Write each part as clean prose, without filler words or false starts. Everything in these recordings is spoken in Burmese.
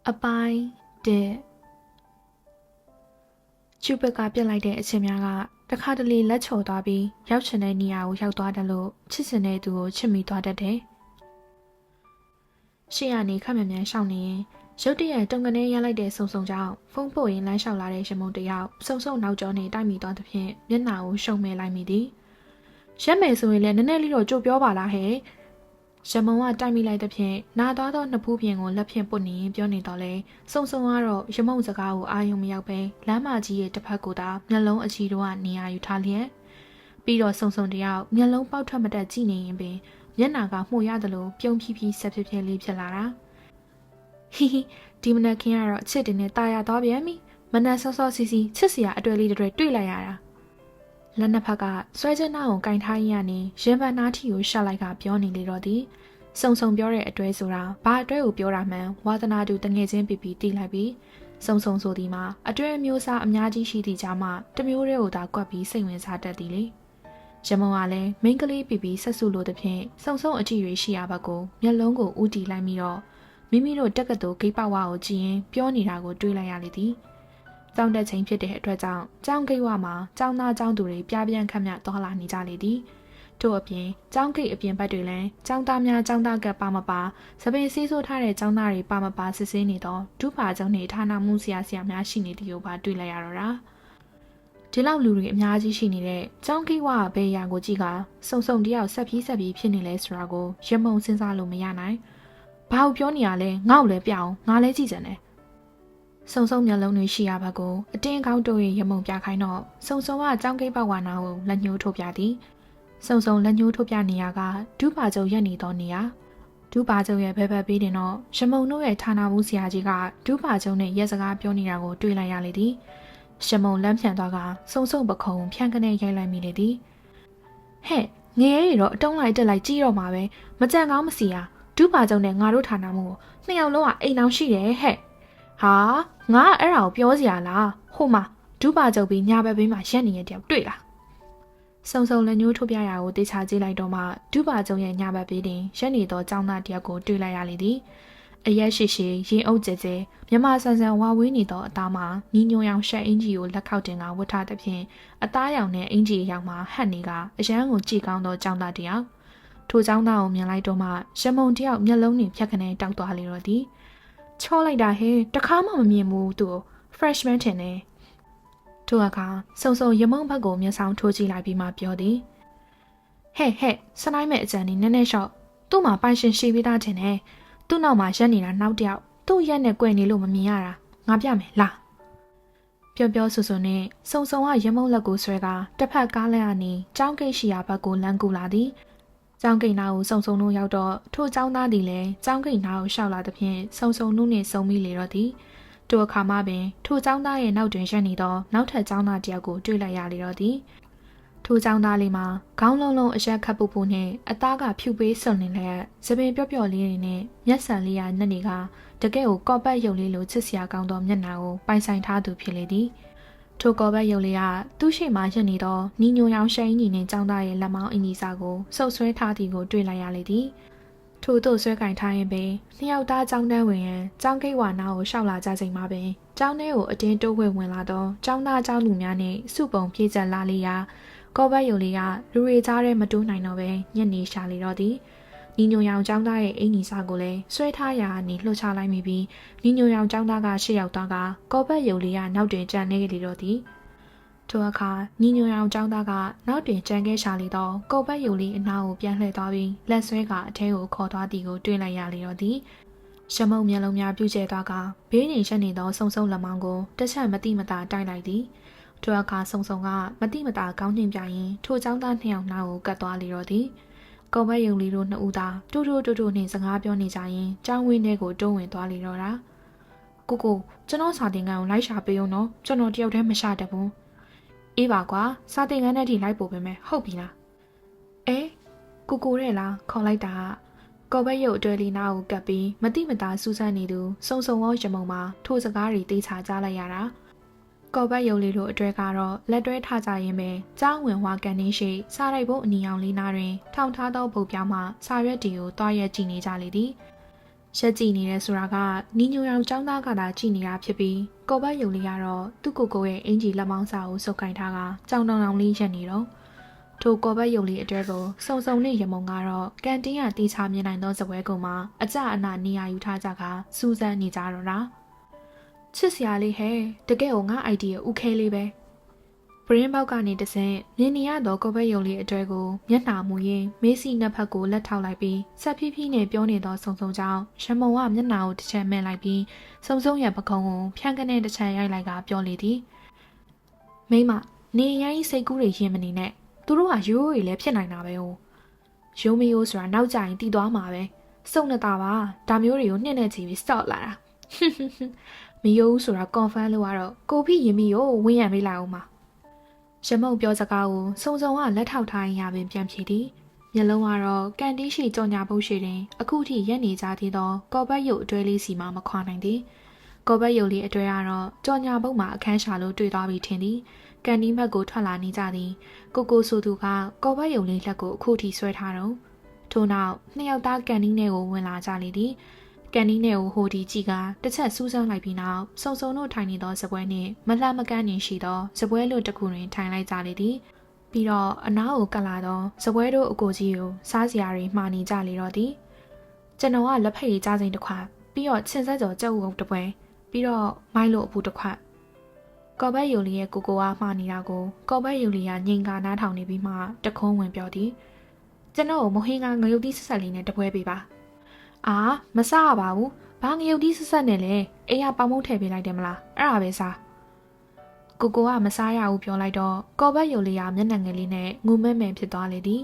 အပိုင်းတဲ့ကျူပကပြက်လိုက်တဲ့အချင်းများကတခါတလေလက်ချော်သွားပြီးရောက်ချင်တဲ့နေရာကိုရောက်သွားတယ်လို့ချစ်စင်တဲ့သူကိုချစ်မိသွားတတ်တယ်။ရှေ့ကနေခက်မြန်မြန်ရှောင်နေရင်ရုတ်တရက်တုံကနေရလိုက်တဲ့ဆုံကြောင့်ဖုန်းပို့ရင်လမ်းလျှောက်လာတဲ့ရမုံတယောက်ဆုံနောက်ကျောနဲ့တိုက်မိသွားသဖြင့်မျက်နှာကိုရှုံမဲလိုက်မိသည်။ရက်မယ်ဆိုရင်လည်းနည်းနည်းလေးတော့ကြိုပြောပါလားဟဲ့။ရမုံကတိုက်မိလိုက်သဖြင့်နာသွားသောနှစ်ဖူးပြင်ကိုလက်ဖြင့်ပုတ်နေရင်ပြောနေတော့လေဆုံကတော့ရမုံစကားကိုအာရုံမရောက်ပဲလမ်းမကြီးရဲ့တစ်ဖက်ကိုသာမျက်လုံးအချီတို့ကနေရာယူထားလျက်ပြီးတော့ဆုံတယောက်မျက်လုံးပေါက်ထွက်မတက်ကြည့်နေရင်ပင်မျက်နှာကမှုရတယ်လို့ပြုံးဖြီးဖြီးဆက်ဖြစ်ဖြစ်လေးဖြစ်လာတာဟီဟီဒီမနက်ခင်းကတော့ချစ်တင်နဲ့တာယာသွားပြန်ပြီမနက်စောစီစီချစ်စရာအတွေ့လေးတွေတွေ့လိုက်ရတာလက်နှစ်ဖက်ကဆွဲချနာကိုကင်ထားရင်းကနေရင်ပန်းနာထီကိုရှောက်လိုက်ကပြောနေလေတော့သည်ဆုံပြောတဲ့အတွေ့ဆိုတာဘာအတွေ့ကိုပြောတာမှန်ဝါသနာတူတငယ်ချင်းပီတီးလိုက်ပြီးဆုံဆိုသည်မှာအတွေ့အမျိုးစားအများကြီးရှိသည့်ကြားမှာတမျိုးတည်းကိုသာကွက်ပြီးစိတ်ဝင်စားတတ်သည်လေရမုံကလည်းမိန်းကလေးပီဆက်စုလို့တဲ့ဖြင့်ဆုံအကြည့်ရရှိရဘက်ကိုမျက်လုံးကိုဥတီလိုက်ပြီးတော့မိမိတို့တက်ကတူဂိတ်ပဝါကိုကြည့်ရင်ပြောနေတာကိုတွေးလိုက်ရလေသည်ကျောင်းတက်ချိန်ဖြစ်တဲ့အတွက်ကြောင့်ကျောင်းဂိတ်ဝမှာကျောင်းသားကျောင်းသူတွေပြပြန့်ခန့်မြတော်လာနေကြလေသည်ထို့အပြင်ကျောင်းဂိတ်အပြင်ဘက်တွေလည်းကျောင်းသားများကျောင်းသားကပါမပါစပင်းစီးဆိုးထားတဲ့ကျောင်းသားတွေပါမပါစစ်ဆေးနေတော့ဒုပါကျောင်းနေဌာနမှုဆရာများရှိနေသည်ကိုပါတွေ့လိုက်ရတော့တာဒီလောက်လူတွေအများကြီးရှိနေတဲ့ကျောင်းဂိတ်ဝဘယ်ရာကိုကြည့်ကဆုံတယောက်ဆက်ပြီးဖြစ်နေလဲဆိုတာကိုရမုံစဉ်းစားလို့မရနိုင်ဘာလို့ပြောနေရလဲငေါ့လည်းပြအောင်ငါလည်းကြည့်ကြတယ်ဆုံမျက်လုံးတွေရှိရဘက်ကိုအတင်းကောင်းတို့ရဲ့ရမုံပြခိုင်းတော့ဆုံကကျောင်းဂိတ်ဘဝနာကိုလက်ညှိုးထိုးပြသည်ဆုံလက်ညှိုးထိုးပြနေရကဒုပါကျုံရက်နေတော့နေရဒုပါကျုံရဲ့ဘဲပေးတင်တော့ရမုံတို့ရဲ့ဌာနမှုဆရာကြီးကဒုပါကျုံနဲ့ရက်စကားပြောနေတာကိုတွေ့လိုက်ရလေသည်ရမုံလမ်းဖြန်သွားကဆုံပခုံဖြန့်ကနေရိုက်လိုက်မိလေသည်ဟဲ့ငရဲတွေတော့အတုံးလိုက်တက်လိုက်ကြည့်တော့မှာပဲမကြံကောင်းမစီရဒုပါကျုံနဲ့ငါတို့ဌာနမှုကိုနှစ်ယောက်လုံးကအိမ်အောင်ရှိတယ်ဟဲ့ဟာငါအဲ့ဒါကိုပြောစရာလားဟိုမှာဒုပါကျုပ်ပြီးညာဘက်ဘေးမှာရက်နေတဲ့တယောက်တွေ့လားဆုံလက်ညှိုးထုတ်ပြရာကိုတေချာကြည့်လိုက်တော့မှဒုပါကျုံရဲ့ညာဘက်ဘေးတင်ရက်နေသောကျောင်းသားတယောက်ကိုတွေ့လိုက်ရလေသည်အရက်ရှိရင်အုပ်ကျမြမဆန်ဝါဝေးနေသောအသားမှာညီညွတ်ရောင်ရှက်အင်ကြီးကိုလက်ခောက်တင်ကဝတ်ထားသဖြင့်အသားရောင်နဲ့အင်ကြီးရောင်မှာဟတ်နေကအရန်ကိုကြည့်ကောင်းသောကျောင်းသားတယောက်ထိုကျောင်းသားကိုမြင်လိုက်တော့မှရမုံတယောက်မျက်လုံးနဲ့ဖြတ်ခနဲတောက်သွားလေတော့သည်ချောလိုက်တာဟဲ့တခါမှမမြင်ဘူးသူ freshman ထင်တယ်ထိုအခါဆုံရမုံဘက်ကိုမျက်စောင်းထိုးကြည့်လိုက်ပြီးမှပြောသည်ဟဲ့စနိုင်မဲ့အကြံนี่နည်းနည်းလျှော့သူ့မှာပိုင်ရှင်ရှိပြီးသားထင်တယ်သူ့နောက်မှာရက်နေတာနောက်တယောက်သူ့ရက်နဲ့꿰နေလို့မမြင်ရတာငါပြမယ်လားပြောဆိုနဲ့ဆုံကရမုံလက်ကိုဆွဲကတစ်ဖက်ကားလမ်းကနေကျောင်းဂိတ်ရှိရာဘက်ကိုလမ်းကူလာသည်ကျောင်းဂိတ်နာကိုဆုံတို့ရောက်တော့ထို့ကျောင်းသားသည်လည်းကျောင်းဂိတ်နာကိုရှောက်လာသဖြင့်ဆုံနှုတ်နဲ့ဆုံမိလေတော့သည်ထိုအခါမှပင်ထိုကျောင်းသားရဲ့နောက်တွင်ရက်နေသောနောက်ထပ်ကျောင်းသားတယောက်ကိုတွေ့လိုက်ရလေတော့သည်ထိုကျောင်းသားလေးမှာခေါင်းလုံးအရက်ခတ်ပူနဲ့အသားကဖြူပေးစွန်နေလျက်စပင်ပျော့လေးတွေနဲ့မျက်စံလေးရနှက်တွေကတကယ်ကိုကော့ပတ်ရုပ်လေးလိုချစ်စရာကောင်းသောမျက်နှာကိုပိုင်ဆိုင်ထားသူဖြစ်လေသည်ထိုကော်ဘက်ရုပ်လေးကသူ့ရှိမှရက်နေသောနီညိုရောင်ရှိန်ကြီးနဲ့ကျောင်းသားရဲ့လက်မောင်းအင်ကြီးစာကိုဆုပ်ဆွဲထားသည်ကိုတွေ့လိုက်ရလေသည်ထို့သို့ဆွဲကင်ထားရင်ပင်နှစ်ယောက်သားကျောင်းတန်းဝင်ရန်ကျောင်းဂိတ်ဝါနာကိုရှောက်လာကြချိန်မှာပင်ကျောင်းထဲကိုအတင်းတိုးဝင်လာသောကျောင်းသားကျောင်းလူများနှင့်စုပုံပြေးကျလာလေရာကော်ဘက်ရုပ်လေးကလူတွေကြားထဲမတိုးနိုင်တော့ပဲညက်နေရှာလေတော့သည်နီညိုရောင်ကျောင်းသားရဲ့အင်ကြီးစာကိုလည်းဆွဲထားရာကနေလှုပ်ချလိုက်မိပြီးနီညိုရောင်ကျောင်းသားကရှေ့ရောက်သွားကကော်ဘက်ရုပ်လေးကနောက်တွင်ကျန်နေလေတော့သည်ထိုအခါညီညွတ်အောင်ကျောင်းသားကနောက်တွင်ကြံခဲ့ရှာလေတော့ကော်ပတ်ယုံလေးအနားကိုပြန်လှည့်သွားပြီးလက်ဆွဲကအထဲကိုခေါ်သွားသည်ကိုတွေ့လိုက်ရလေတော့သည်ရမုံမျက်လုံးများပြုတ်ကျဲသွားကဘေးနေရက်နေသောဆုံလက်မောင်းကိုတစ်ချက်မတိမတာတိုက်လိုက်သည်ထိုအခါဆုံကမတိမတာကောင်းနှင်ပြရင်ထိုကျောင်းသားနှစ်ယောက်နားကိုကတ်သွားလေတော့သည်ကော်ပတ်ယုံလေးတို့နှစ်ဦးသာတူနှင့်စကားပြောနေကြရင်ကျောင်းဝင်းထဲကိုတွန်းဝင်သွားလေတော့တာကိုကျွန်တော်စာသင်ခန်းကိုလိုက်ရှာပေးအောင်နော်ကျွန်တော်တယောက်တည်းမရှာတတ်ဘူးအေးပါကွာစာသင်ခန်းထဲထိလိုက်ပို့ပေးမယ်ဟုတ်ပြီလားကိုတဲ့လားခေါ်လိုက်တာကော်ဘက်ရုပ်အတွဲလေးနာကိုကပ်ပြီးမတိမတာစူးစမ်းနေသူဆုံရောရမုံမှာထိုစကားတွေတေးချကြားလိုက်ရတာကော်ဘက်ရုပ်လေးတို့အတွဲကတော့လက်တွဲထားကြရင်ပဲကျောင်းဝင်ဝါကန်နေရှိစားရိုက်ဖို့အနီအောင်လေးနာတွင်ထောင်ထားသောပုတ်ပြောင်းမှစာရွက်တီကိုတွားရက်ကြည့်နေကြလေသည်ရ ရှက်ကြည့်နေတဲ့ဆိုတာကနီညိုရောင်ចောင်းသားကသာကြည့်နေတာဖြစ်ပြီးကော်ပတ်ယုံလေးကတော့သူ့ကိုရဲ့အင်ဂျီလက်မောင်းစာကိုစုပ်ကိုင်ထားကကြောင်တောင်တောင်လေးရက်နေတော့ထိုကော်ပတ်ယုံလေးအတွဲကိုစုံစုံနဲ့ရမုံကတော့ကန်တင်းကတီးချမြင်နိုင်သောဇပွဲကုံမှာအကြအနာနေရာယူထားကြကစူးစမ်းနေကြတော့တာချစ်စရာလေးဟဲ့တကယ်ကိုငါအိုက်ဒီရဲ့ဥခဲလေးပဲပရင်းပေါက်ကနေတဆင့်မြင်နေရသောကော်ပတ်ယုံလေးအတွဲကိုမျက်နှာမူရင်းမေးစီနှစ်ဖက်ကိုလက်ထောက်လိုက်ပြီးဆက်ဖြည်းဖြည်းနဲ့ပြောနေသောစုံစုံကြောင့်ရမုံကမျက်နှာကိုတစ်ချက်မဲ့လိုက်ပြီးစုံစုံရဲ့ပကုံးကိုဖြန့်ကနေတစ်ချက်ရိုက်လိုက်ကပြောလေသည်မိမနေရိုင်းစိတ်ကူးတွေရင်မနေနဲ့သူတို့ကရိုးရိုးလည်းဖြစ်နိုင်တာပဲဟုတ်ရိုးမရိုးဆိုတာနောက်ကျရင်တည်သွားမှာပဲစုံနေတာပါဒါမျိုးတွေကိုနှင်းနဲ့ချီပြီးစတော့လာတာမရိုးဆိုတာ confirm လို့ကတော့ကိုဖိရင်မီကိုဝင်းရံပေးလိုက်အောင်ပါရမုံပြောစကားကိုစုံစုံကလက်ထောက်ထားရင်ရပင်ပြန်ဖြေသည်မျက်လုံးကတော့ကန်တီးရှိကြော်ညာပုတ်ရှိတင်အခုထိရက်နေကြသေးသောကော်ပတ်ယုတ်အတွဲလေးစီမှမခွာနိုင်သည်ကော်ပတ်ယုတ်လေးအတွဲကတော့ကြော်ညာပုတ်မှာအခန်းရှာလို့တွေ့သွားပြီထင်သည်ကန်တီးဘက်ကိုထွက်လာနေကြသည်ကိုဆိုသူကကော်ပတ်ယုတ်လေးလက်ကိုအခုထိဆွဲထားတော့ထို့နောက်နှစ်ယောက်သားကန်တီးနဲ့ကိုဝင်လာကြလေသည်ကန်နီးနဲ့ကိုဟိုဒီကြည့်ကတစ်ချက်စူးစမ်းလိုက်ပြီးနောက်စုံစုံတို့ထိုင်နေသောဇပွဲနှင့်မလှမကန်းနေရှိသောဇပွဲလွတ်တစ်ခုတွင်ထိုင်လိုက်ကြလေသည်ပြီးတော့အနားကိုကပ်လာသောဇပွဲတို့အကိုကြီးကိုစားစရာတွေမှားနေကြလေတော့သည်ကျွန်တော်ကလက်ဖက်ရည်ကြားစိန်တစ်ခွက်ပြီးတော့ချင်းဆက်ကျော်ကြောက်ဝုတ်တစ်ပွဲပြီးတော့မိုင်းလိုအပူတစ်ခွက်ကော်ဘက်ယူလီရဲ့ကိုကမှားနေတာကိုကော်ဘက်ယူလီကငိန်ကာနားထောင်နေပြီးမှတခုံးဝင်ပြောသည်ကျွန်တော်မဟင်းကငရုတ်သီးဆက်ဆက်လေးနဲ့တပွဲပေးပါအာမစားရပါဘူးဘာငရုတ်သီးဆက်ဆက်နဲ့လဲအိမ်ကပေါင်မုတ်ထည့်ပေးလိုက်တယ်မလားအဲ့ဒါပဲစားကိုကမစားရဘူးပြောလိုက်တော့ကော်ဘက်ယိုလေးကမျက်နှာငယ်လေးနဲ့ငူမဲမဲဖြစ်သွားလေသည်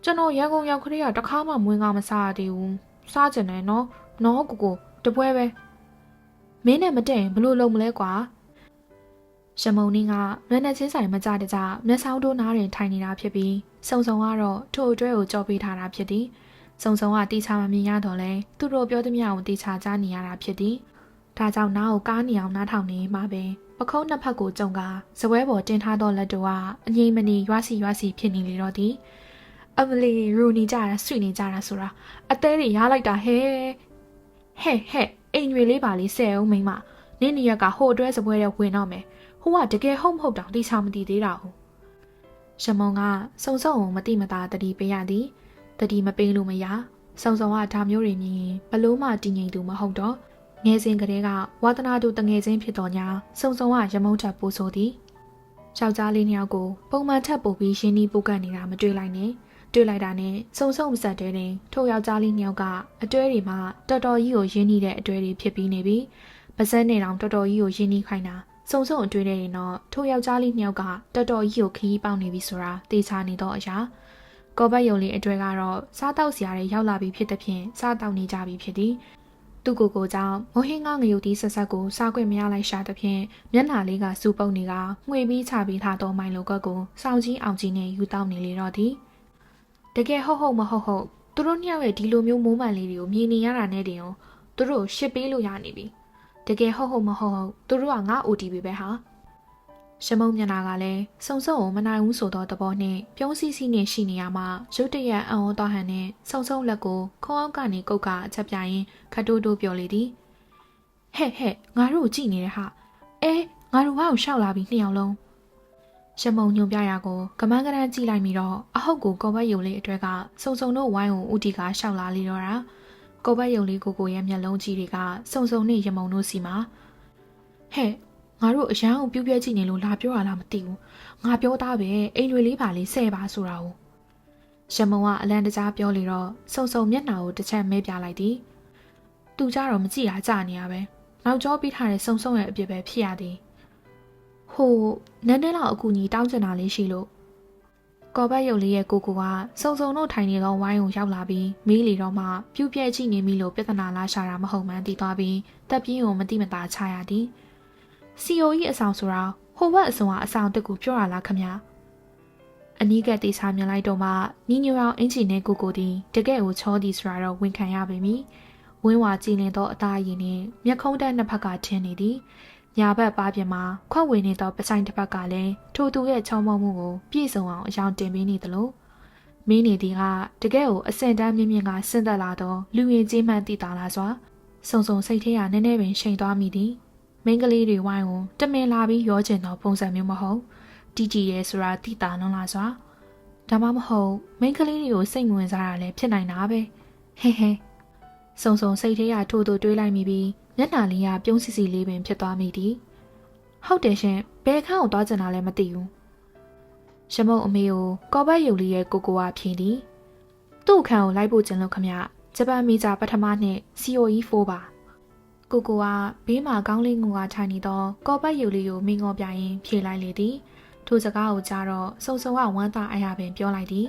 ကျွန်တော်ရန်ကုန်ရောက်ခရီးကတခါမှမွေးငါမစားရသေးဘူးစားကြတယ်နော်ကိုတပွဲပဲမင်းနဲ့မတည့်ရင်ဘလို့လုံးမလဲကွာရှမုံနင်းကမျက်နှာချင်းဆိုင်မကြတကြမျက်စောင်းတို့နားတွင်ထိုင်နေတာဖြစ်ပြီးစုံစုံကတော့ထို့အတွဲကိုကြော်ပေးထားတာဖြစ်သည်စုံစုံကတီချာမမြင်ရတော့လဲသူတို့ပြောသမျှကိုတီချာကြားနေရတာဖြစ်သည်ဒါကြောင့်နားကိုကားနေအောင်နားထောင်နေမှပဲပခုံးနှစ်ဖက်ကိုကြုံကဇပွဲပေါ်တင်ထားသောလက်တို့ကအငြိမ်မနေရွာစီဖြစ်နေလေတော့သည်အမလီရူနေကြတာဆွေနေကြတာဆိုတာအသေးတွေရလိုက်တာဟဲ့အိမ်တွေလေးပါလေးဆဲအောင်မိမနင်းနေရကဟိုအတွဲဇပွဲရဲ့ဝင်တော့မယ်ဟိုကတကယ်ဟုတ်မဟုတ်တောင်တီချာမသိသေးတာဟုတ်ရှမုံကစုံစုံကိုမတိမတာတတိပေးရသည်တတိမပေးလို့မရစုံစုံကဒါမျိုးတွေမြင်ဘလို့မှတည်ငြိမ်သူမဟုတ်တော့ငယ်စဉ်ကတည်းကဝါသနာတို့တငယ်ချင်းဖြစ်တော်ညာစုံစုံကရမုံထပ်ပို့ဆိုသည်ယောက်ျားလေးနှစ်ယောက်ကိုပုံမှန်ထပ်ပို့ပြီးရင်းနှီးပုတ်ကန်နေတာမတွေ့လိုက်နဲ့တွေ့လိုက်တာနဲ့စုံစုံမဆက်တဲ့တင်ထိုယောက်ျားလေးနှစ်ယောက်ကအတွဲတွေမှာတော်တော်ကြီးကိုရင်းနှီးတဲ့အတွဲတွေဖြစ်ပြီးနေပြီပါဇက်နဲ့တောင်တော်တော်ကြီးကိုရင်းနှီးခိုင်းတာစုံစုံအတွေ့တဲ့ရင်တော့ထိုယောက်ျားလေးနှစ်ယောက်ကတော်တော်ကြီးကိုခရီးပေါက်နေပြီဆိုတာသိချနေတော့အရာကော်ဘက်ယုံလေးအတွေ့ကတော့စားတောက်စရာတွေရောက်လာပြီဖြစ်တဲ့ဖြင့်စားတောက်နေကြပြီဖြစ်သည်သူကိုကြောင့်မဟင်းကားငရုတ်တီးဆက်ဆက်ကိုစားခွင့်မရလိုက်ရှာတဲ့ဖြင့်မျက်နှာလေးကစူပုတ်နေကငွေပြီးချပြီးထားတော့မိုင်လိုကကိုစောင်းကြီးအောင်ကြီးနဲ့ယူတောက်နေလေတော့သည်တကယ်ဟုတ်မဟုတ်သူတို့နှစ်ယောက်ရဲ့ဒီလိုမျိုးမိုးမှန်လေးတွေကိုမြင်နေရတာနဲ့တင်အောင်သူတို့ရှစ်ပေးလို့ရနေပြီတကယ်ဟုတ်မဟုတ်သူတို့ကငါ OTP ပဲဟာရှမုံမျက်နှာကလည်းစုံစုံကိုမနိုင်ဘူးဆိုတော့သဘောနဲ့ပြုံးစီစီနဲ့ရှိနေရမှရုတ်တရက်အံ့ဩသွားဟန်နဲ့စုံစုံလက်ကိုခေါင်းအောက်ကနေကုတ်ကအချက်ပြရင်ခတ်တိုးတိုးပြောလေသည်ဟဲ့ငါတို့ကြည့်နေတဲ့ဟာငါတို့ဘာကိုရှောက်လာပြီးနှစ်ယောက်လုံးရှမုံညွန်ပြရာကိုကမန်းကရန်ကြည့်လိုက်ပြီးတော့အဟုတ်ကိုကော်ဘက်ယုံလေးအတွဲကစုံစုံတို့ဝိုင်းကိုဦးတီကရှောက်လာလေတော့တာကော်ဘက်ယုံလေးကိုရဲ့မျက်လုံးကြီးတွေကစုံစုံနဲ့ရမုံတို့စီမှာဟဲ့ငါတို့အရန်ကိုပြူးပြဲကြည့်နေလို့လာပြောရလားမသိဘူးငါပြောသားပဲအိမ်တွေလေးပါလေးဆဲပါဆိုတာကိုရမုံကအလန်တကြားပြောလေတော့စုံစုံမျက်နှာကိုတစ်ချက်မဲပြလိုက်သည်သူကြတော့မကြည့်တာကြာနေရပဲနောက်ကျောပြီးထားတဲ့စုံစုံရဲ့အပြစ်ပဲဖြစ်ရသည်ဟိုနန်းတဲလောက်အကူကြီးတောင်းကျင်တာလေးရှိလို့ကော်ဘက်ယုတ်လေးရဲ့ကိုကစုံစုံတို့ထိုင်နေသောဝိုင်းကိုရောက်လာပြီးမီးလီတော့မှပြူးပြဲကြည့်နေမိလို့ပြဿနာလာရှာတာမဟုတ်မှန်းသိသွားပြီးတပ်ပြင်းကိုမတိမတာချရသည်စီယိုကြီးအဆောင်ဆိုတာဟိုဘက်အဆောင်ကအဆောင်တက်ကိုပြောရလားခမညာအနီးကတေချာမြင်လိုက်တော့မှနီညိုအောင်အင်ဂျင်နဲ့ကိုသည်တကယ့်ကိုချောသည်ဆိုတာတော့ဝန်ခံရပေမည်ဝင်းဝါကြည်လင်သောအသားရည်နှင့်မျက်ခုံးတက်နှစ်ဖက်ကထင်းနေသည်ညာဘက်ပါးပြင်မှာခွက်ဝင်နေသောပဆိုင်တစ်ဖက်ကလည်းထိုသူရဲ့ချောမောမှုကိုပြည့်စုံအောင်အယောင်တင်ပေးနေသလိုမ မင်းနေသည်ကတကယ်ကိုအစင်တန်းမြင့်မြင့်ကဆင်းသက်လာတော့လူရင်ကြီးမှန်တည်တာလားစွာစုံစုံစိတ်ထဲကနည်းနည်းပင်ရှိန်သွားမိသည်မိန်းကလေးတွေဝိုင်းကိုတမင်လာပြီးရောကျင်သောပုံစံမျိုးမဟုတ်တီးကြည်ရဲဆိုတာတည်တာလွန်လားစွာဒါမှမဟုတ်မိန်းကလေးတွေကိုစိတ်ဝင်စားတာလည်းဖြစ်နိုင်တာပဲဟဲဟဲစုံစုံစိတ်ထဲကထိုးထိုးတွေးလိုက်မိပြီးမျက်နှာလေးကပြုံးစီစီလေးပင်ဖြစ်သွားမိသည်ဟုတ်တယ်ရှင်ဘယ်ခန်းကိုသွားကျင်တာလဲမသိဘူးရှမုတ်အမေကိုကော်ပတ်ရုပ်လေးရဲ့ကိုကဖြေသည်သူ့ခန်းကိုလိုက်ဖို့ကျင်လို့ခမဂျပန်မီဂျာပထမနှစ် COE4 ပါကိုကဘေးမှာကောင်းလေးငူကထိုင်နေတော့ကော်ပတ်ရုပ်လေးကိုမိငောပြရင်ဖြေလိုက်လေသည်ထိုစကားကိုကြားတော့စုံစုံကဝမ်းသာအရာပင်ပြောလိုက်သည်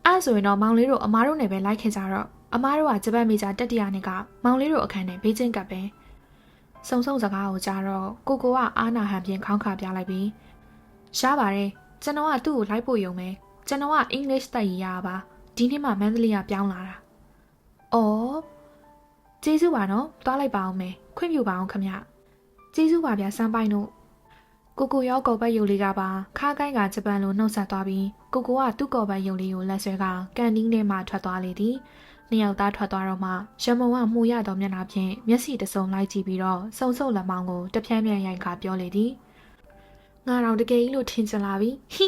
အဲ့ဆိုရင်တော့မောင်လေးတို့အမားတို့နဲ့ပဲလိုက်ခင်ကြတော့အမားတို့ကဂျပန်မီဂျာတတိယနှစ်ကမောင်လေးတို့အခန်းနဲ့ဘေးချင်းကပ်ပဲစုံစုံစကားကိုကြားတော့ကိုကအာနာဟန်ပြင်ခေါင်းခါပြလိုက်ပြီးရှားပါတယ်ကျွန်တော်ကသူ့ကိုလိုက်ဖို့ယုံမယ်ကျွန်တော်ကအင်္ဂလိပ်တက်ရရပါဒီနေ့မှမန္တလေးကပြောင်းလာတာအော်ကျေးဇူးပါနော်သွားလိုက်ပါအောင်မယ်ခွင့်ပြုပါအောင်ခမကျေးဇူးပါဗျာစမ်းပိုင်တို့ကိုရောကော်ပတ်ယုတ်လေးကပါခါကိုင်းကဂျပန်လိုနှုတ်ဆက်သွားပြီးကိုကသူ့ကော်ပတ်ယုတ်လေးကိုလက်ဆွဲကကန်တင်းထဲမှာထွက်သွားလေသည်နှစ်ယောက်သားထွက်သွားတော့မှရမုံကမှုရတော်မျက်နှာဖြင့်မျက်စိတစုံလိုက်ကြည့်ပြီးတော့စုံစုံလက်မောင်းကိုတပြန်းပြန်းရိုက်ခါပြောလေသည်ငါတော့တကယ်ကြီးလို့ထင်ချင်လာပြီဟိ